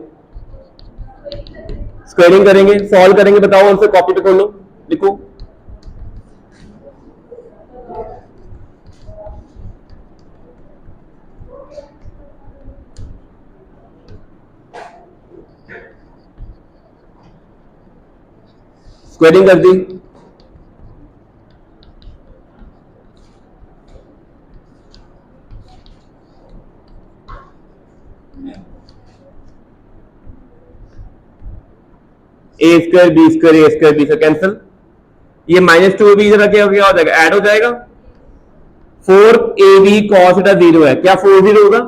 स्क्वायरिंग करेंगे, सॉल्व करेंगे। बताओ उनसे, कॉपी पे खोलो, लिखो। स्क्वायरिंग कर दी, ए स्क्वायर बी स्क्वायर ए स्क्वायर बी से कैंसिल, ये माइनस 2ab जरा क्या हो जाएगा, ऐड हो जाएगा। 4ab cos थीटा 0 है, क्या 40 होगा?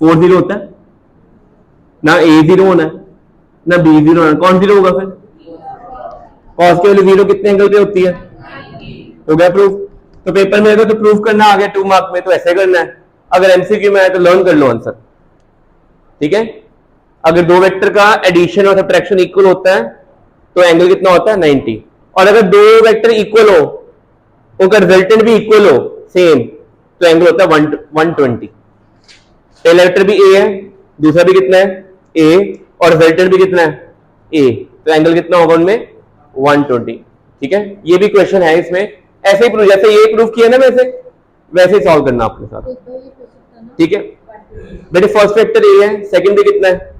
40 होता है ना, a 0 होना है ना, b 0 होना है, कौन 0 होगा फिर? cos के वाली 0 कितने एंगल पे होती है? हो गया प्रूफ। तो पेपर में तो प्रूफ करना आ गया 2 मार्क में, तो ऐसे करना है। अगर एमसीक्यू में आए तो लर्न कर लो आंसर, ठीक है। अगर दो वेक्टर का एडिशन और सब्ट्रैक्शन इक्वल होता है तो एंगल कितना होता है? 90। और अगर दो वेक्टर इक्वल हो, उनका रिजल्टेंट भी इक्वल हो सेम, तो एंगल होता है 120। पहला वेक्टर भी ए है, दूसरा भी कितना है? ए, और रिजल्टेंट भी कितना है? ए, तो एंगल कितना होगा उनमें? 120, ठीक है। ये भी क्वेश्चन है इसमें, ऐसे ही प्रूफ, जैसे ये प्रूफ किया ना वैसे ही सॉल्व करना अपने साथ, ठीक है। बेटे फर्स्ट वेक्टर ए है, सेकंड भी कितना है?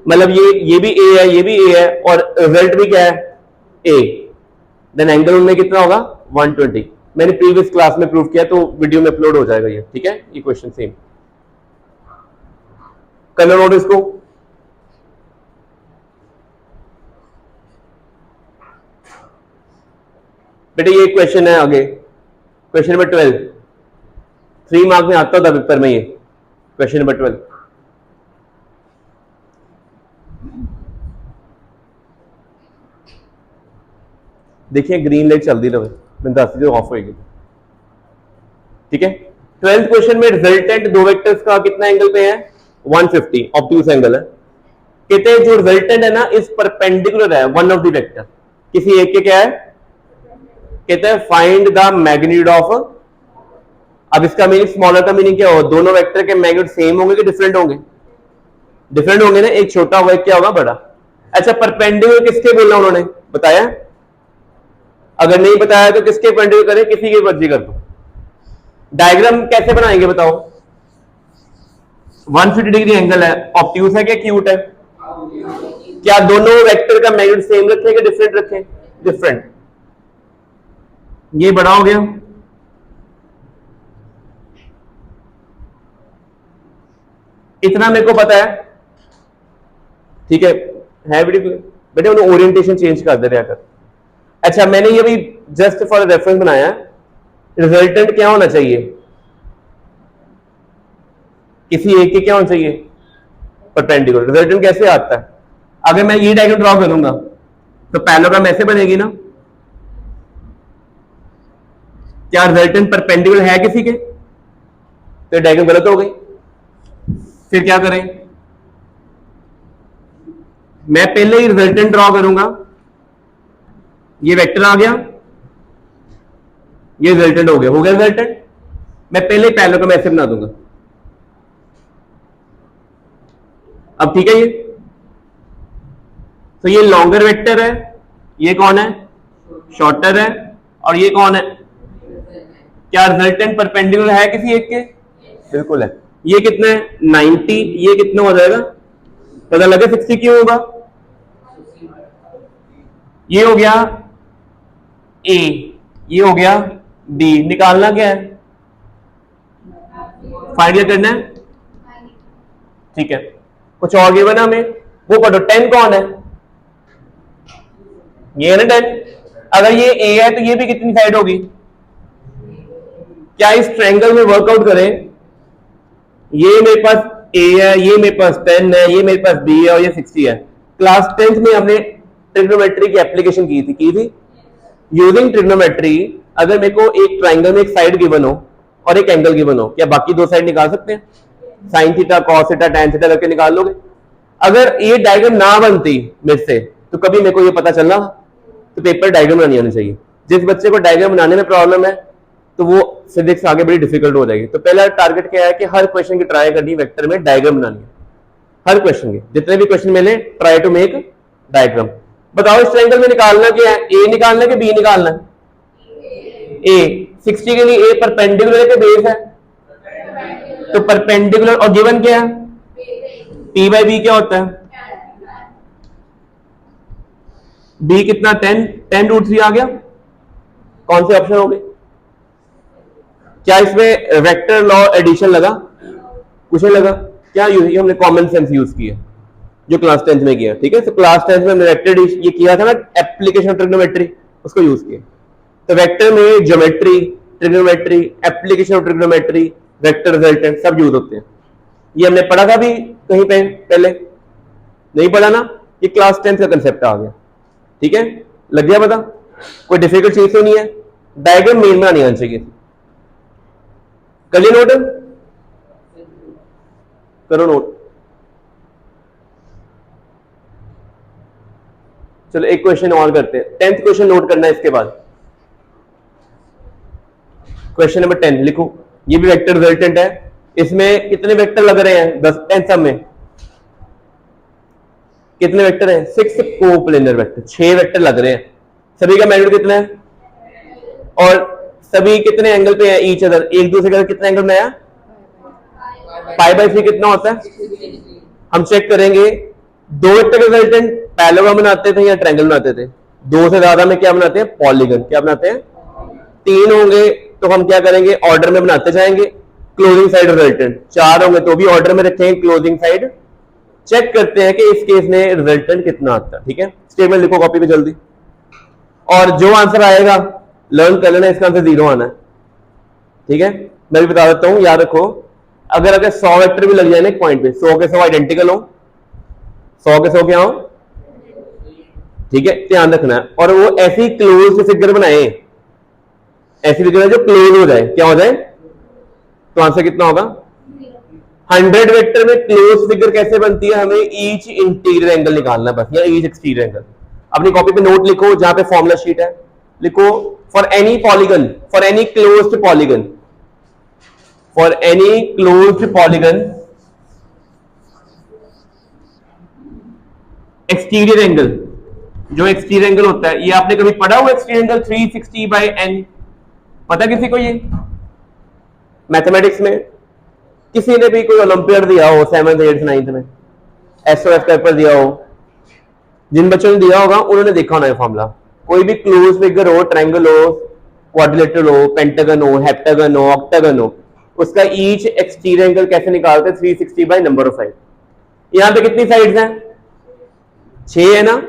मतलब ये भी ए है, ये भी ए है, और रिजल्ट भी क्या है? ए, देन एंगल उनमें कितना होगा? 120। मैंने प्रीवियस क्लास में प्रूव किया, तो वीडियो में अपलोड हो जाएगा ये, ठीक है। ये क्वेश्चन सेम कर लो नोट इसको। बेटे ये क्वेश्चन है आगे, क्वेश्चन नंबर 12, 3 मार्क में आता था पेपर में ये क्वेश्चन नंबर 12। देखिए ग्रीन लाइट चल दी रहे, मैं 10 जो ऑफ होगी, ठीक है। 12th क्वेश्चन में रिजल्टेंट दो वेक्टर्स का कितना एंगल पे है? 150, ऑब्ट्यूस एंगल है। कहते हैं जो रिजल्टेंट है ना इस परपेंडिकुलर है वन ऑफ द वेक्टर, किसी एक के क्या है? कहते हैं फाइंड द मैग्नीट्यूड ऑफ। अब इसका मीनिंग, स्मॉलर का मीनिंग क्या होगा? दोनों वेक्टर के मैग्नीट्यूड सेम होंगे कि डिफरेंट होंगे? डिफरेंट होंगे ना, एक छोटा होगा, एक क्या होगा? बड़ा। अच्छा, परपेंडिकुलर किसके बोलना उन्होंने बताया? अगर नहीं बताया तो किसके परपेंडिकुलर करें? किसी की मर्जी कर दो। डायग्राम कैसे बनाएंगे बताओ? 150 डिग्री एंगल है, ऑब्ट्यूस है क्या एक्यूट है? क्या दोनों वेक्टर का मैग्नीट्यूड सेम रखें कि डिफरेंट रखें? डिफरेंट। ये बड़ा हो गया, इतना मेरे को पता है, ठीक है बेटे उन्होंने ओरिएंटेशन चेंज कर दे रहे अगर। अच्छा, मैंने ये भी जस्ट फॉर रेफरेंस बनाया, रिजल्टेंट क्या होना चाहिए? किसी एक के क्या होना चाहिए? परपेंडिकुलर। रिजल्टेंट कैसे आता है? अगर मैं ये डायग्राम ड्रॉ करूंगा तो पैरेललोग्राम ऐसे बनेगी ना, क्या रिजल्टेंट परपेंडिकुलर है किसी के? तो डायग्राम गलत हो गई। फिर क्या करें? मैं पहले ही रिजल्टेंट ड्रॉ करूंगा, ये वेक्टर आ गया, ये रिजल्टेंट हो गया रिजल्टेंट। मैं पहले ही पैरेललोग्राम ऐसे बना दूंगा। अब ठीक है, ये तो ये लॉन्गर वेक्टर है, ये कौन है? शॉर्टर है, और ये कौन है? क्या रिजल्टेंट परपेंडिकुलर है किसी एक के? बिल्कुल है। ये कितना है? 90। ये कितना हो जाएगा? पता लगे 60 क्यों होगा? ये हो गया ए, ये हो गया बी। निकालना क्या है? फाइंड करना है, ठीक है। कुछ और गिवन है हमें, वो पढ़ो। 10 कौन है? ये है ना 10। अगर ये ए है तो ये भी कितनी साइड होगी? क्या इस ट्रायंगल में वर्कआउट करें? ये मेरे पास ए है, ये मेरे पास 10 है, ये मेरे पास बी है, और ये 60 है। क्लास 10th में हमने ट्रिग्नोमेट्री की एप्लीकेशन की थी यूजिंग ट्रिग्नोमेट्री। अगर मेरे को एक ट्रायंगल में एक साइड गिवन हो और एक एंगल गिवन हो, क्या बाकी दो साइड निकाल सकते हैं? Sine theta, cos theta, tan theta करके निकाल लोगे। अगर ये डायग्राम ना बनती मेरे से तो कभी मेरे को ये पता चलना, तो पेपर डायग्राम बनानी आनी चाहिए। जिस बच्चे को डायग्राम बनाने में प्रॉब्लम है तो वो फिजिक्स आगे बड़ी डिफिकल्ट हो जाएगी। तो पहला टारगेट क्या है कि हर क्वेश्चन की ट्राई करनी वेक्टर में डायग्राम बनानी है। हर क्वेश्चन के जितने भी क्वेश्चन मिले ट्राई टू मेक डायग्राम। बताओ इस ट्रायंगल में निकालना क्या है? ए निकालना है कि बी निकालना है? ए। 60 के लिए ए परपेंडिकुलर है कि बेस है? तो परपेंडिकुलर, और गिवन क्या है? पी बाई बी क्या होता है? बी कितना? 10√3 आ गया। कौन से ऑप्शन हो गए? क्या इसमें वेक्टर लॉ एडिशन लगा? कुछ नहीं लगा। क्या यूज किया हमने? कॉमन सेंस यूज किया जो क्लास 10th में किया। ठीक है, तो क्लास 10th में हमने वेक्टर ये किया था ना, एप्लीकेशन ऑफ ट्रिग्नोमेट्री, उसको यूज किया। तो वेक्टर में geometry, trigonometry, application of trigonometry, vector resultant सब यूज होते हैं। ये हमने पढ़ा था भी कहीं पे पहले? नहीं पढ़ा ना? ये क्लास 10th का कंसेप्ट आ गया। ठीक है, लग गया पता? कोई डिफिकल्ट चीज तो नहीं है। डायग्राम मेन में नहीं आना चाहिए। कर लिया नोट? करो नोट। चलो एक क्वेश्चन और करते हैं। 10th क्वेश्चन नोट करना है इसके बाद। क्वेश्चन नंबर 10 लिखो। ये भी वेक्टर रिजल्टेंट है। इसमें कितने वेक्टर लग रहे हैं? 10 सब में कितने वेक्टर हैं? 6 कोप्लेनर वेक्टर, 6 वेक्टर लग रहे हैं। सभी का मैग्नीट्यूड कितना है? और सभी कितने एंगल पे है? ईच अदर, एक दूसरे के कितने एंगल में आया? π/3 कितना होता है? हम चेक करेंगे दो वेक्टर के रिजल्टेंट पैरेललोग्राम बनाते थे या ट्रायंगल बनाते थे? दो से ज्यादा में क्या बनाते हैं? पॉलीगन। क्या बनाते हैं? 3 होंगे तो हम क्या करेंगे? ऑर्डर में बनाते जाएंगे। क्लोजिंग साइड रिजल्टेंट 4 होंगे तो भी ऑर्डर में रखेंगे क्लोजिंग साइड। चेक करते हैं कि इस केस में रिजल्टेंट कितना आता है। ठीक है, स्टेटमेंट लिखो कॉपी पे जल्दी। और जो आंसर आएगा लर्न कर लेना, इसका आंसर 0 आना है। ठीक है, मैं भी बता देता हूं, याद रखो। अगर 100 वेक्टर भी लग जाए ना एक पॉइंट पे, 100 के 100 आइडेंटिकल हो, 100 के 100 क्या हो? ठीक है, ध्यान रखना है। और वो ऐसी क्लोज फिगर बनाए, ऐसी फिगर जो क्लोज हो जाए। क्या हो जाए? तो आंसर कितना होगा? 100 वेक्टर में क्लोज फिगर कैसे बनती है? हमें ईच इंटीरियर एंगल निकालना है बस, या ईच एक्सटीरियर एंगल। अपनी कॉपी पे नोट लिखो, जहां पे फॉर्मूला शीट है लिखो। For any polygon, for any closed polygon, for any closed polygon, exterior angle, जो एक्सटीरियर एंगल होता है, ये आपने कभी पढ़ा हुआ? एक्सटीरियर एंगल 360/n पता किसी को? ये मैथमेटिक्स में किसी ने भी कोई ओलंपियाड दिया हो 7th 8th 9th में, एसओएफ पेपर दिया हो, जिन बच्चों ने दिया होगा उन्होंने देखा होना है फॉर्मूला। कोई भी क्लोज फिगर हो, ट्रायंगल हो, क्वाड्रिलेटरल हो, पेंटागन हो, हेप्टागन हो, ऑक्टागन हो, उसका ईच एक्सटीरियर एंगल कैसे निकालते हैं? 360 बाय नंबर ऑफ साइड। यहां पे कितनी साइड्स हैं? 6 है ना?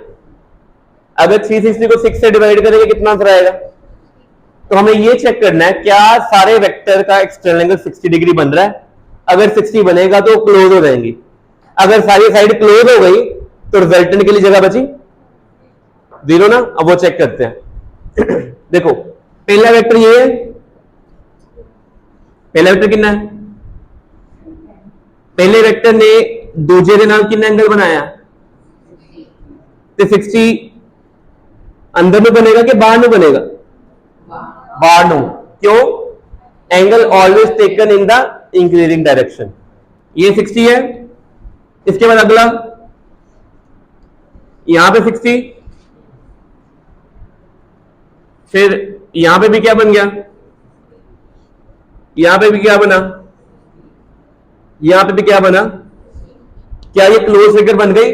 अगर 360 को 6 से डिवाइड करेंगे कितना आंसर आएगा? तो हमें ये चेक करना है क्या सारे वेक्टर का एक्सटर्नल एंगल 60 डिग्री बन रहा है। अगर 60 बनेगा तो क्लोज हो जाएंगी। अगर सारी साइड क्लोज हो गई तो रिजल्टेंट के लिए जगह बची 0 ना? अब वो चेक करते हैं। देखो पहला वेक्टर ये है, पहला वेक्टर कितना है? पहले वेक्टर ने दूसरे के नाम कितना एंगल बनाया? तो 60 अंदर में बनेगा कि बाहर में बनेगा? बाहर में। क्यों? Angle always taken in the increasing direction. ये 60 है। इसके बाद अगला यहां पे 60, फिर यहां पे भी क्या बन गया? यहां पे भी क्या बना? यहां पे भी क्या बना? क्या ये क्लोज फिगर बन गई?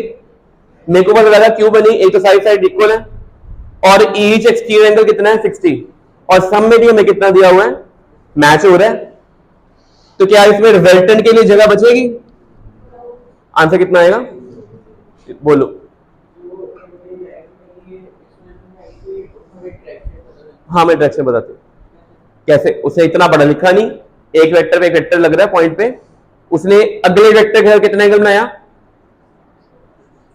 मेरे को पता लगा क्यों बनी। एक तो साइड इक्वल है और ईच एक्सटीरियर एंगल कितना है? 60, और सम में भी हमें कितना दिया हुआ है? मैच हो रहा है। तो क्या इसमें रिजल्टेंट के लिए जगह बचेगी? आंसर कितना आएगा? बोलो। हाँ मैं डायरेक्शन बताते कैसे। उसे इतना बड़ा लिखा नहीं, एक वेक्टर पे एक वेक्टर लग रहा है पॉइंट पे, उसने अगले वेक्टर के साथ कितना एंगल बनाया,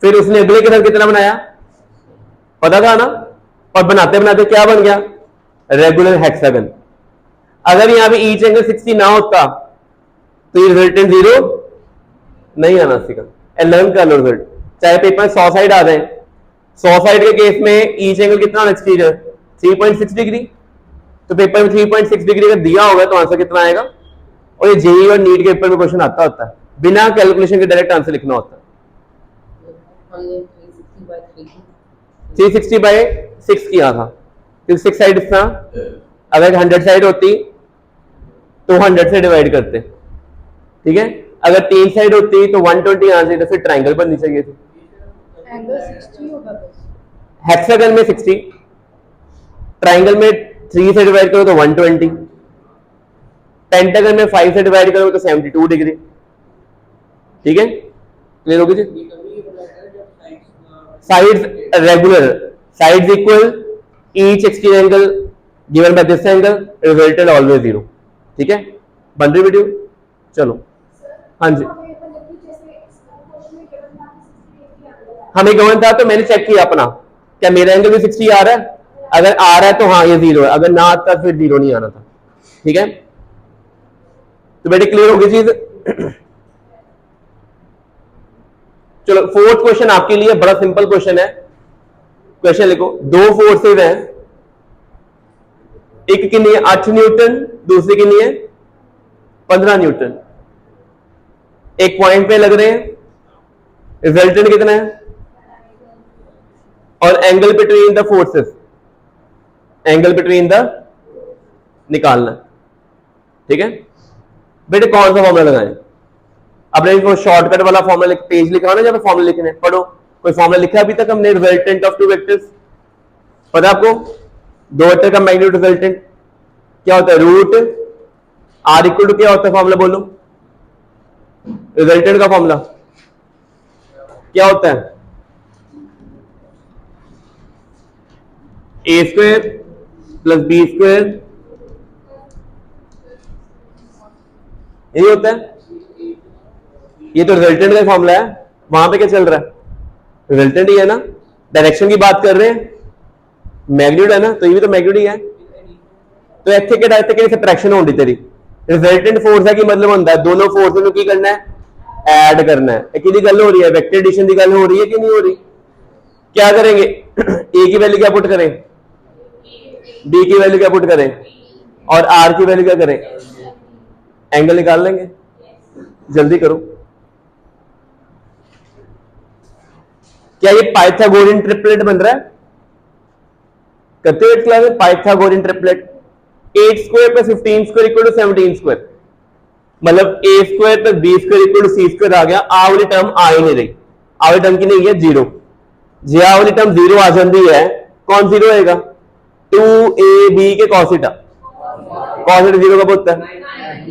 फिर उसने अगले के साथ कितना बनाया, पता था ना? और बनाते बनाते क्या बन गया? Regular hexagon. अगर यहाँ पे ईच एंगल 60 ना होता तो ये रिजल्टेंट 0 नहीं आना सीखा। लर्न कर लो रिजल्ट, चाहे पेपर में 100 साइड आ जाए, 100 साइड के केस में ईच एंगल कितना होना चाहिए? 3.6 डिग्री। तो पेपर में 3.6 डिग्री का दिया होगा तो आंसर कितना आएगा? और ये जेईई और नीट के पेपर में क्वेश्चन आता होता है, बिना कैलकुलेशन के डायरेक्ट आंसर लिखना होता है। 360/6 किया था, 6 साइड था। अगर 100 साइड होती तो 100 से डिवाइड करते, ठीक है। अगर 3 साइड होती तो 120 आना चाहिए, तो फिर ट्राइंगल बननी चाहिए थी। एंगल 60 होगा बस। हेक्सागन में 60, ट्राइंगल में 3 से डिवाइड करो तो 120, पेंटागन में 5 से डिवाइड करो तो 72 डिग्री। ठीक है, क्लियर होगी जी? Sides regular, sides equal, each extreme angle given by this angle, resulted always 0। ठीक है, बन रही वीडियो? चलो, हाँ जी, हमें गिवन था तो मैंने चेक किया अपना, क्या मेरा एंगल भी 60 आ रहा है? अगर आ रहा है तो हाँ ये 0 है, अगर ना आता फिर 0 नहीं आना था। ठीक है, तो बेटे क्लियर होगी चीज? चलो, फोर्थ क्वेश्चन आपके लिए बड़ा सिंपल क्वेश्चन है। क्वेश्चन लिखो, दो फोर्सेज हैं, एक कितनी है 8 न्यूटन, दूसरी कितनी है 15 न्यूटन। एक पॉइंट पे लग रहे हैं, रिजल्टेंट कितना है? और angle between the forces, angle between the निकालना। ठीक है बेटे, कौन सा फॉर्मूला लगाएं? अपने वो शॉर्टकट वाला फॉर्मूला पेज लिखा ना, जब फॉर्मूला लिखने पढ़ो, कोई फॉर्मूला लिखा अभी तक हमने? रिजल्टेंट ऑफ टू वेक्टर्स पता आपको? दो वेक्टर का मैग्नीट्यूड रिजल्टेंट क्या होता है? रूट आर इक्वल टू क्या होता है फॉर्मूला? बोलो, रिजल्टेंट का फॉर्मूला क्या होता है? ए स्क्वायर प्लस बी स्क्वायर, यही होता है। ये तो रिजल्टेंट का फॉर्मूला है, वहां पे क्या चल रहा है? रिजल्टेंट ही है ना, डायरेक्शन की बात कर रहे हैं, मैग्नीट्यूड है ना, तो ये भी तो मैग्नीट्यूड ही है। तो ਇੱਥੇ ਕਿਹੜਾ ਇੱਥੇ ਕਿਹੜੀ ਸਬਟ੍ਰੈਕਸ਼ਨ ਹੋਣੀ ਤੇਰੀ? ਰਿਜ਼ਲਟੈਂਟ ਫੋਰਸ ਹੈ ਕੀ ਮਤਲਬ ਹੁੰਦਾ ਹੈ? ਦੋਨੋਂ ਫੋਰਸ ਨੂੰ ਕੀ ਕਰਨਾ ਹੈ? ऐड करना है। एक किहदी गल हो रही है? वेक्टर एडिशन की गल हो रही है कि नहीं हो रही? क्या करेंगे? ए की वैल्यू क्या पुट करें, बी की वैल्यू क्या पुट करें, और आर की वैल्यू क्या करें? एंगल निकाल लेंगे। जल्दी करो। क्या ये पाइथागोरियन ट्रिपलेट बन रहा है? करते हुए क्लास में Pythagorean triplet, 8 square plus 15 square equal to 17 square, मतलब A square plus B square equal to C square आ गया। आ वाली टर्म आ ही नहीं रही, आ वाली टर्म की नहीं है 0। जे आ वाली टर्म 0 आ जाती है, कौन 0 होएगा? 2ab के cos थीटा, cos थीटा 0 कब होता है?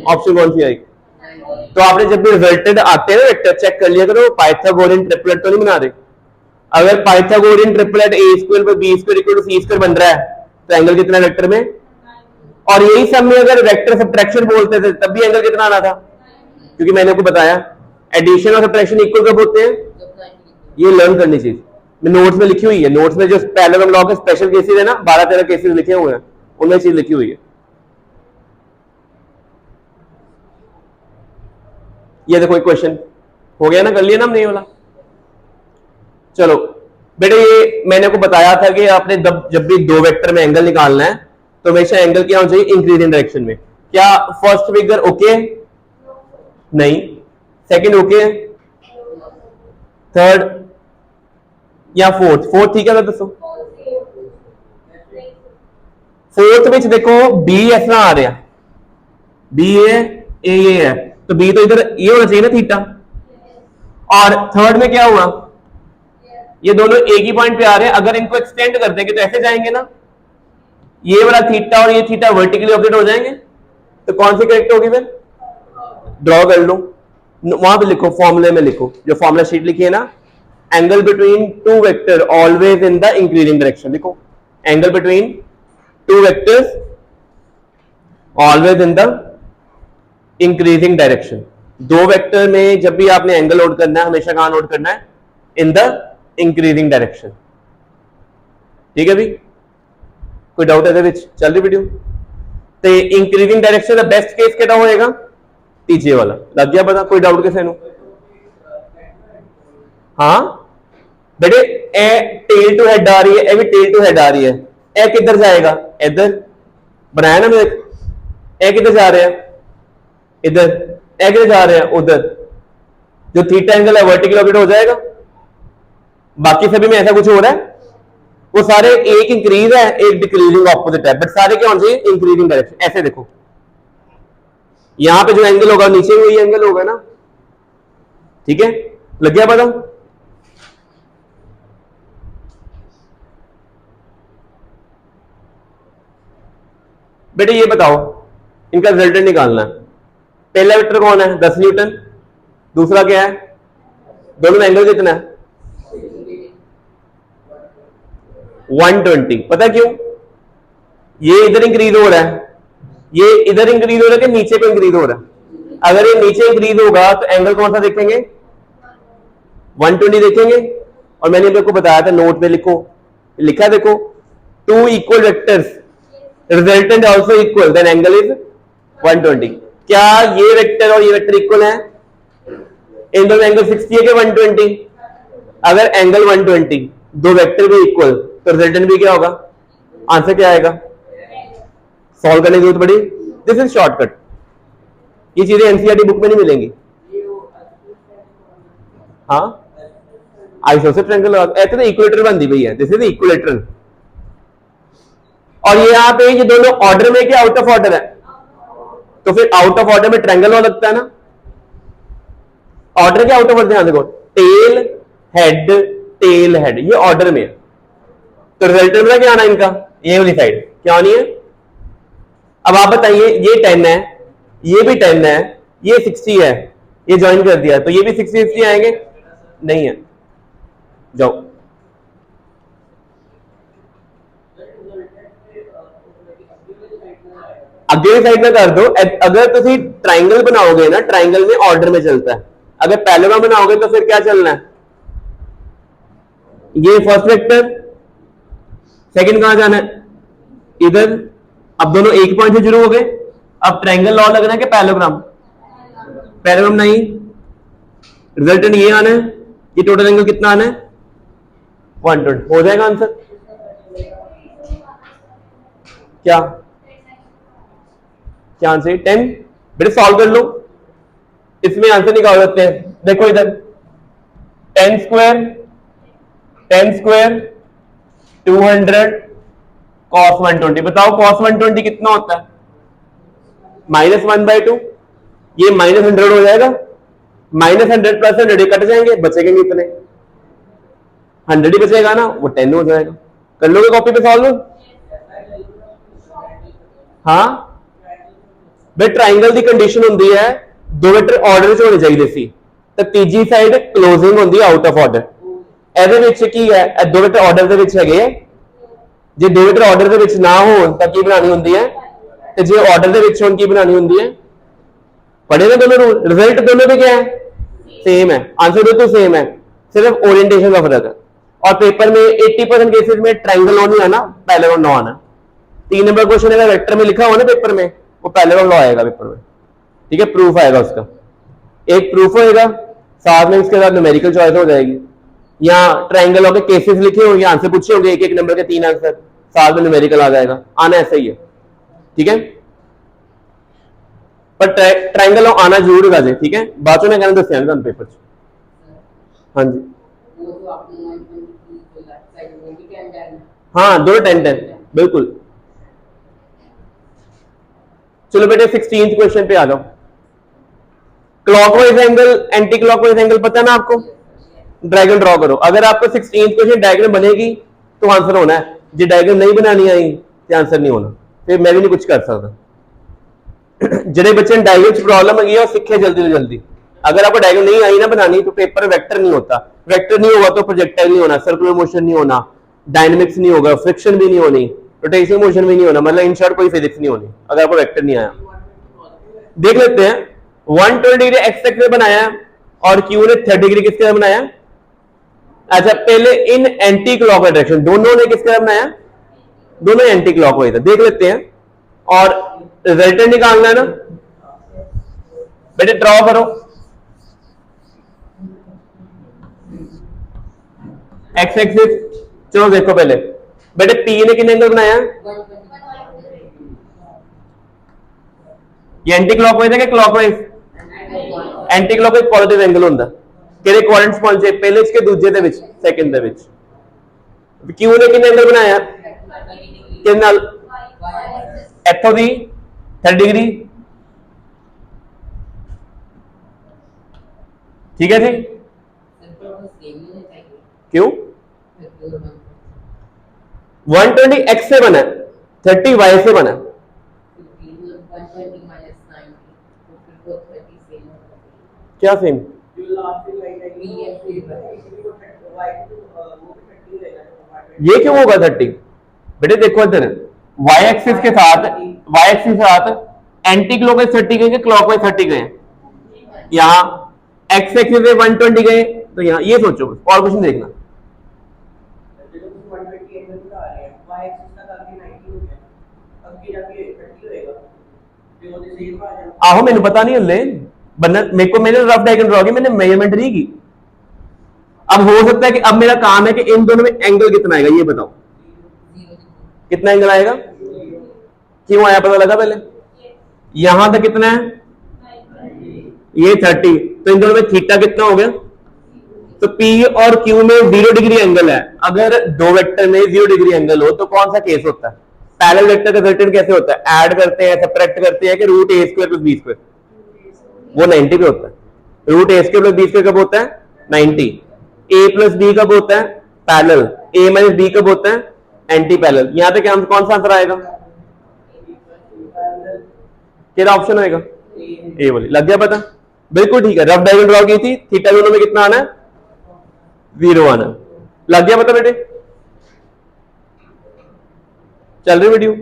ऑप्शन कौन सी आएगी? तो आपने जब भी रिजल्टेंट आते हैं वेक्टर चेक कर लिया करो, पाइथागोरियन ट्रिपलेट तो नहीं बना रहे। अगर Pythagorean triplet A square plus B square equal to C square बन रहा है तो एंगल कितना वेक्टर में? और यही सब में अगर वेक्टर सब्ट्रैक्शन बोलते थे तब भी एंगल कितना आना था? क्योंकि मैंने आपको बताया एडिशन और सब्ट्रैक्शन इक्वल कब होते हैं? ये लर्न करनी चीज नोट्स में लिखी हुई है। नोट्स में जो पैरेलल लॉ के स्पेशल केसेस है ना, 12-13 केसेस लिखे हुए हैं, उनमें चीज लिखी हुई है। ये देखो एक क्वेश्चन हो गया ना, कर लिया ना हमने ये वाला। चलो बेटे, ये मैंने आपको बताया था कि आपने जब भी दो वेक्टर में एंगल निकालना है तो हमेशा एंगल क्या होना चाहिए? इंक्रीजिंग डायरेक्शन में। क्या फर्स्ट फिगर ओके? नहीं। Second okay? थर्ड या फोर्थ? फोर्थ ठीक है, दसो। फोर्थ में देखो बी इस तरह आ रहा, बी ए है, तो बी तो इधर ये होना चाहिए ना थीटा। और थर्ड में क्या हुआ? ये दोनों एक ही पॉइंट पे आ रहे हैं। अगर इनको एक्सटेंड कर देंगे तो ऐसे जाएंगे ना, ये वाला थीटा और ये थीटा वर्टिकली ऑपोजिट हो जाएंगे, तो कौन सी करेक्ट होगी फिर? ड्रॉ कर लो, वहां पे लिखो, फॉर्मूले में लिखो, जो फॉर्मूला शीट लिखी है ना, angle between two vector always in the increasing direction. लिखो, angle between two vectors always in the increasing direction. दो वेक्टर में जब भी आपने एंगल नोट करना है, हमेशा कहां नोट करना है? इन द इंक्रीजिंग डायरेक्शन। ठीक है भी? कोई डाउट है? चल रही वीडियो? ਤੇ इंक्रीजिंग डायरेक्शन ਦਾ बेस्ट केस ਕਿਹੜਾ ਹੋਏਗਾ ਤੀਜੇ ਵਾਲਾ ਲੱਗ ਗਿਆ ਪਤਾ ਕੋਈ ਡਾਊਟ ਕਿਸੇ ਨੂੰ हाँ बेटे ए टेल टू हेड आ रही है ए भी टेल टू हेड आ रही है ए किधर जाएगा इधर बनाया ना मेरे ए किधर जा रहे हैं इधर ए किधर जा रहे हैं उधर जो थीटा एंगल है वर्टिकल ऑर्बिट हो जाएगा बाकी सभी में ऐसा कुछ हो रहा है वो सारे एक इंक्रीज है एक डिक्रीजिंग ऑपोजिट है बट सारे क्या होने चाहिए इंक्रीजिंग डायरेक्शन ऐसे देखो यहां पे जो एंगल होगा नीचे वही एंगल होगा ना ठीक है लग गया पता बेटे ये बताओ इनका रिजल्टेंट निकालना है पहला वेक्टर कौन है 10 न्यूटन दूसरा क्या है दोनों में एंगल कितना है 120 पता क्यों ये इधर इंक्रीज हो रहा है ये इधर इंक्रीज हो रहा है कि नीचे को इंक्रीज हो रहा है अगर ये नीचे इंक्रीज होगा तो एंगल कौन सा देखेंगे 120 देखेंगे और मैंने आपको बताया था नोट पे लिखो लिखा देखो two equal vectors resultant also equal then angle is 120 क्या ये वेक्टर और ये वेक्टर इक्वल है इन दोनों एंगल 60 है कि 120 अगर एंगल 120 दो वेक्टर भी इक्वल तो रिजल्टेंट भी क्या होगा आंसर क्या आएगा सॉल्व करने की जरूरत पड़ी दिस इज शॉर्टकट ये चीजें एनसीईआरटी बुक में नहीं मिलेंगी हाँ आइसोसेलेस ट्रायंगल ऐसे तो इक्विलेटरल बनती हुई है दिस इज इक्विलेटरल और ये यहां पे ये दोनों ऑर्डर में क्या आउट ऑफ ऑर्डर है तो फिर आउट ऑफ ऑर्डर में ट्रायंगल हो लगता है ना ऑर्डर क्या आउट ऑफ ऑर्डर ध्यान देखो टेल हेड ये ऑर्डर में है तो रिजल्टेंट में क्या आना इनका ये वाली साइड क्या आनी है अब आप बताइए ये 10 है ये भी 10 है ये 60 है ये ज्वाइन कर दिया तो ये भी 60 आएंगे नहीं है जाओ अगे साइड में कर दो अगर तुम ट्राइंगल बनाओगे ना ट्राइंगल में ऑर्डर में चलता है अगर पैरेलल बनाओगे तो फिर क्या चलना है ये फर्स्ट वेक्टर सेकंड कहां जाना है इधर अब दोनों एक पॉइंट से शुरू हो गए अब ट्राइंगल लॉ लगना है कि पैरेललोग्राम पैरेललोग्राम नहीं रिजल्टेंट ये आना है ये टोटल एंगल कितना आना है 120 हो जाएगा आंसर क्या क्या आंसर 10 बेटे सॉल्व कर लो इसमें आंसर निकाल सकते हैं देखो इधर 10 स्क्वायर 200 cos 120 बताओ cos 120 कितना होता है -1/2 ये -100 हो जाएगा -100 प्लस 100 कट जाएंगे बचेंगे कितने 100 ही बचेगा ना वो 10 हो जाएगा कर लोगे कॉपी पे सॉल्व हाँ बे ट्राइंगल की कंडीशन होंगी है दो वेक्टर ऑर्डर च होने चाहिए सी तो तीजी साइड क्लोजिंग होंगी आउट ऑफ ऑर्डर ਇਹਦੇ ਕੀ ਹੈ ਦੋ वेक्टर ऑर्डर ਦੇ ਵਿੱਚ ਹੈਗੇ ਜੇ ਦੋ वेक्टर ऑर्डर ਦੇ ਵਿੱਚ ਨਾ ਹੋਣ ਤਾਂ ਕੀ ਬਣਾਉਣੀ ਹੁੰਦੀ ਹੈ ਤੇ ਜੇ ऑर्डर ਦੇ ਵਿੱਚ ਹੋਣ ਕੀ ਬਣਾਉਣੀ ਹੁੰਦੀ ਹੈ पढ़े ना दोनों रूल रिजल्ट दोनों में क्या है सेम है आंसर दोनों सेम है सिर्फ ओरिएंटेशन का फर्क है और पेपर में 80% केसेस में ट्राइंगल नहीं आना पैरेलल लॉ आना 3 नंबर क्वेश्चन अगर वेक्टर में लिखा हो ना पेपर में वो पैरेलल लॉ आएगा पेपर में ठीक है प्रूफ आएगा उसका एक प्रूफ होएगा साथ में उसके साथ न्यूमेरिकल चॉइस हो जाएगी यहाँ ट्राइंगल के केसेस लिखे होंगे आंसर पूछे होंगे एक नंबर के 3 आंसर साथ में न्यूमेरिकल आ जाएगा आना ऐसा ही है ठीक है पर ट्राइंगल आना जरूर होगा जी ठीक है बाद में कहना दस पेपर हाँ जी हाँ दोनों 10 बिल्कुल चलो बेटे 16th क्वेश्चन पे आ जाओ clockwise angle anti clockwise angle पता है ना आपको डायग्राम ड्रॉ करो अगर आपको 16th क्वेश्चन डायग्राम बनेगी तो आंसर होना है जो डायग्राम नहीं बनानी आई तो आंसर नहीं होना फिर मैं भी नहीं कुछ कर सकता ਜਿਹੜੇ बच्चे डायग्राम की प्रॉब्लम है सीखे जल्दी से जल्दी अगर आपको डायग्राम नहीं आई ना बनानी तो पेपर में वेक्टर नहीं होता वेक्टर नहीं होगा तो प्रोजेक्टाइल नहीं होना सर्कुलर मोशन नहीं होना डायनेमिक्स नहीं होगा फ्रिक्शन भी नहीं होनी रोटेशनल मोशन भी नहीं होना मतलब इन शॉर्ट कोई फिजिक्स नहीं होनी अगर आपको वेक्टर नहीं आया देख लेते हैं 120 डिग्री एक्स एक्सिस बनाया और क्यू ने 30 डिग्री किसके तरफ बनाया अच्छा पहले इन एंटी क्लॉकवाइज डायरेक्शन दोनों ने किसके तरफ बनाया दोनों एंटी क्लॉकवाइज देख लेते हैं और रिजल्टेंट निकालना है ना बेटे, ड्रॉ करो। एक्स एक्सिस, चलो देखो पहले बेटे पी ने कितने एंगल बनाया? ये एंटी क्लॉकवाइज है कि clockwise? Anti clockwise positive angle ਹੁੰਦਾ ਕਿਹੜੇ ਕੁਆਡਰੈਂਟਸ ਪਹੁੰਚੇ? ਪਹਿਲੇ ਚ ਕੇ ਦੂਜੇ ਦੇ ਵਿੱਚ, ਸੈਕਿੰਡ ਦੇ ਵਿੱਚ। ਕਿਉਂ ਨੇ ਕਿੰਨੇ ਐਂਗਲ ਬਣਾਇਆ? ਕਿੰਨੇ ਨਾਲ? ਇੱਥੋਂ ਦੀ 30 डिग्री, ठीक है जी। क्यों? 120 x से बना, 30 y से बना। क्या सेम? ये क्यों होगा 30? बेटे देखो इधर y एक्सिस के साथ एंटी क्लॉकवाइज 30 गए, क्लॉकवाइज 30 गए। यहाँ x एक्सिस पे 120 गए, तो यहाँ ये सोचो और कुछ नहीं देखना। आहो मैंने पता नहीं हल्ले बनना, मेरे को मैंने रफ डायग्राम ड्रॉ की, मैंने मेजरमेंट नहीं की। अब हो सकता है कि अब मेरा काम है कि इन दोनों में एंगल कितना आएगा ये बताओ। कितना एंगल आएगा? क्यों आया पता लगा? पहले यहां तक कितना है? ये 30, तो इन दोनों में थीटा कितना हो गया? तो P और Q में 0 डिग्री एंगल है। अगर दो वेक्टर में 0 डिग्री एंगल हो तो कौन सा केस होता है? पैरेलल वेक्टर का रिजल्टेंट कैसे होता है? ऐड करते हैं, सब्ट्रैक्ट करते हैं कि रूट ए स्क्वायर प्लस बी स्क्वायर, वो 90 पे होता है। रूट ए स्क्वायर प्लस बी स्क्वायर कब होता है? 90। ए प्लस बी कब होता है? पैरेलल। ए माइनस बी कब होता है? Anti parallel. यहां पे क्या कौन सा आंसर आएगा? क्या ऑप्शन होएगा? ए वाली। लग गया पता? बिल्कुल ठीक है। रफ डायग्राम ड्रॉ की थी, थीटा दोनों में कितना आना है? 0 आना। लग गया पता बेटे? चल रही वीडियो?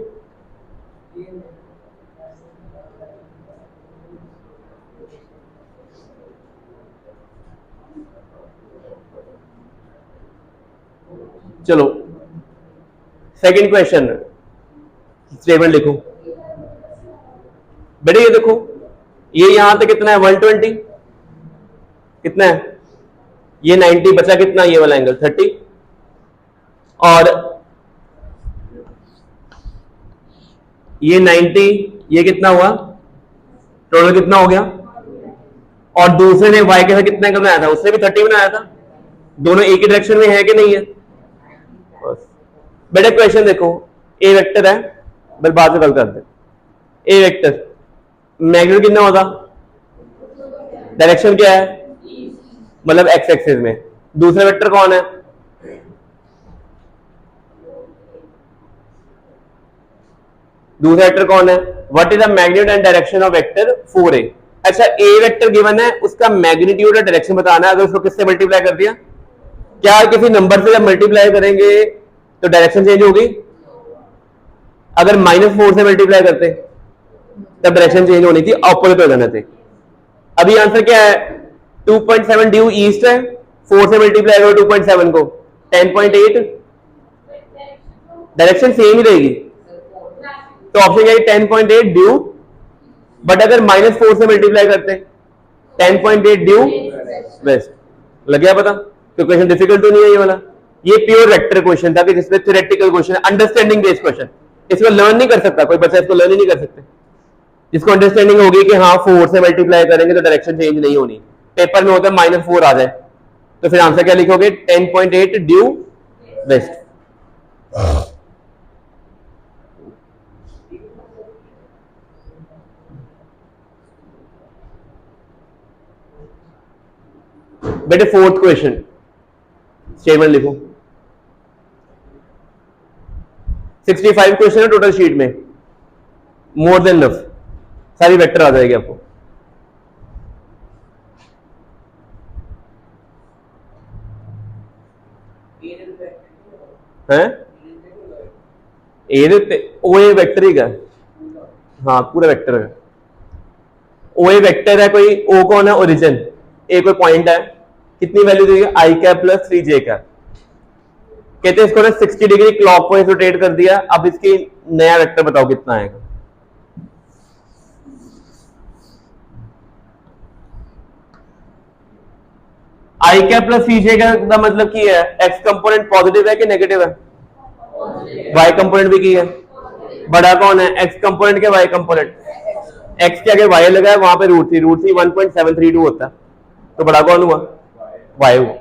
चलो सेकंड क्वेश्चन, स्टेटमेंट लिखो बेटे। ये देखो, ये यहां तक कितना है? 120। कितना है? ये 90 बचा कितना? ये वाला एंगल 30। और ये 90, ये कितना हुआ? टोटल कितना हो गया? और दूसरे ने y के साथ कितना एंगल बनाया था? उसने भी 30 बनाया था। दोनों एक ही डायरेक्शन में है कि नहीं है? बेटा क्वेश्चन देखो, ए वेक्टर है, बस बाद में कल करते हैं। ए वेक्टर मैग्नीट्यूड कितना होगा? डायरेक्शन क्या है? मतलब एक्स एक्सिस में। दूसरा वेक्टर कौन है? दूसरा वेक्टर कौन है? What is the magnitude and direction of vector 4a? अच्छा, ए वेक्टर गिवन है, उसका मैग्नीट्यूड और डायरेक्शन बताना है। अगर उसको किससे मल्टीप्लाई कर दिया? क्या किसी नंबर से जब मल्टीप्लाई करेंगे तो डायरेक्शन चेंज होगी? अगर -4 से मल्टीप्लाई करते तब डायरेक्शन चेंज होनी थी, ऑपोजिट हो जाने थे। अभी आंसर क्या है? 2.7 ड्यू ईस्ट है, 4 से मल्टीप्लाई करो 2.7 को, 10.8। डायरेक्शन सेम ही रहेगी, तो ऑप्शन क्या है? 10.8 ड्यू। बट अगर -4 से मल्टीप्लाई करते 10.8 ड्यू वेस्ट। लग गया पता? तो क्वेश्चन डिफिकल्ट तो नहीं है ये वाला। ये प्योर वेक्टर क्वेश्चन था कि जिसमें theoretical question, understanding based question. इसको लर्न नहीं कर सकता कोई बच्चा, इसको लर्न ही नहीं कर सकते। जिसको अंडरस्टैंडिंग होगी कि हाँ 4 से मल्टीप्लाई करेंगे तो डायरेक्शन चेंज नहीं होनी, पेपर में होता है -4 आ जाए, तो फिर आंसर क्या लिखोगे? 10.8 ड्यू वेस्ट। बेटे फोर्थ क्वेश्चन, स्टेटमेंट लिखो। 65 क्वेश्चन है टोटल शीट में, मोर देन इनफ। सारी वेक्टर आ जाएगी आपको। हैं? ओ ए वेक्टर ही का? हाँ पूरा वेक्टर है। ओ ए वेक्टर है, कोई ओ कौन है? ओरिजिन। ए कोई पॉइंट है, कितनी वैल्यू देगी? आई कैप प्लस 3j कैप। कहते हैं इसको ना 60 डिग्री क्लॉकवाइज रोटेट कर दिया। अब इसकी नया वेक्टर बताओ कितना आएगा? वाई कैप प्लस सीजे का मतलब की है एक्स कंपोनेंट पॉजिटिव है कि नेगेटिव है? वाई कंपोनेंट भी की है। बड़ा कौन है? एक्स कंपोनेंट के वाई कंपोनेंट। एक्स के आगे वाई लगा है, वहां पे रूट थ्री 1.732 होता है, तो बड़ा कौन हुआ? वाई हुआ।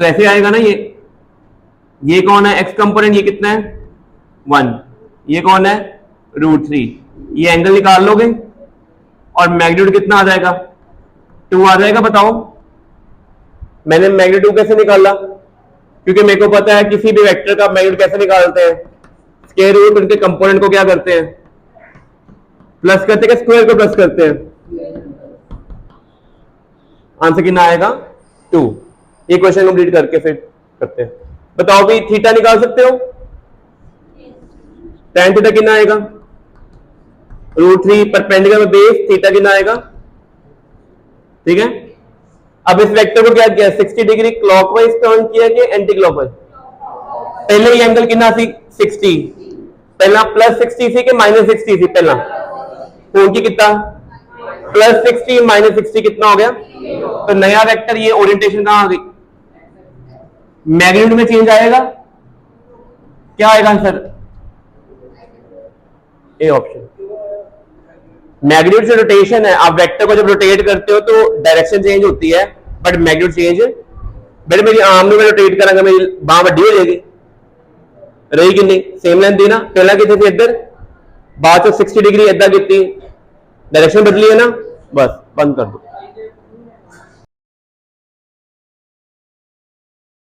तो ऐसे आएगा ना, ये कौन है? एक्स कंपोनेंट, ये कितना है? 1। ये कौन है? √3। ये एंगल निकाल लोगे और मैग्नीट्यूड कितना आ जाएगा? 2 आ जाएगा। बताओ मैंने मैग्नीट्यूड कैसे निकाला? क्योंकि मेरे को पता है किसी भी वेक्टर का मैग्नीट्यूड कैसे निकालते हैं। स्क्वायर रूट उनके कंपोनेंट को क्या करते हैं? प्लस करते हैं, स्क्वायर को प्लस करते हैं। आंसर कितना आएगा? 2। ये क्वेश्चन कंप्लीट करके फिर करते हैं। बताओ भी थीटा निकाल सकते हो? tan थीटा कितना आएगा? √3 परपेंडिकुलर बेस थीटा कितना आएगा? ठीक है। अब इस वेक्टर को क्या किया? 60 डिग्री क्लॉकवाइज टर्न किया कि एंटी क्लॉकवाइज? पहले ये एंगल कितना थी? 60। पहला +60 थी कि -60 थी? पहला कौन की कितना? +60 -60 कितना हो गया? तो नया वेक्टर ये ओरिएंटेशन कहां आ गई? मैग्नीट्यूड में चेंज आएगा। क्या आएगा आंसर? A option. मैग्नीट्यूड से रोटेशन है। आप वेक्टर को जब रोटेट करते हो तो डायरेक्शन चेंज होती है, बट मैग्नीट्यूड चेंज बेटे मेरी आर्म में रोटेट करेंगे, मेरी बांह बड़ी हो जाएगी, रही कि नहीं? सेम लेंथ थी ना, पहला कितनी थी इधर, बाद 60 डिग्री इधर कितनी, डायरेक्शन बदली है ना, बस बंद कर दो।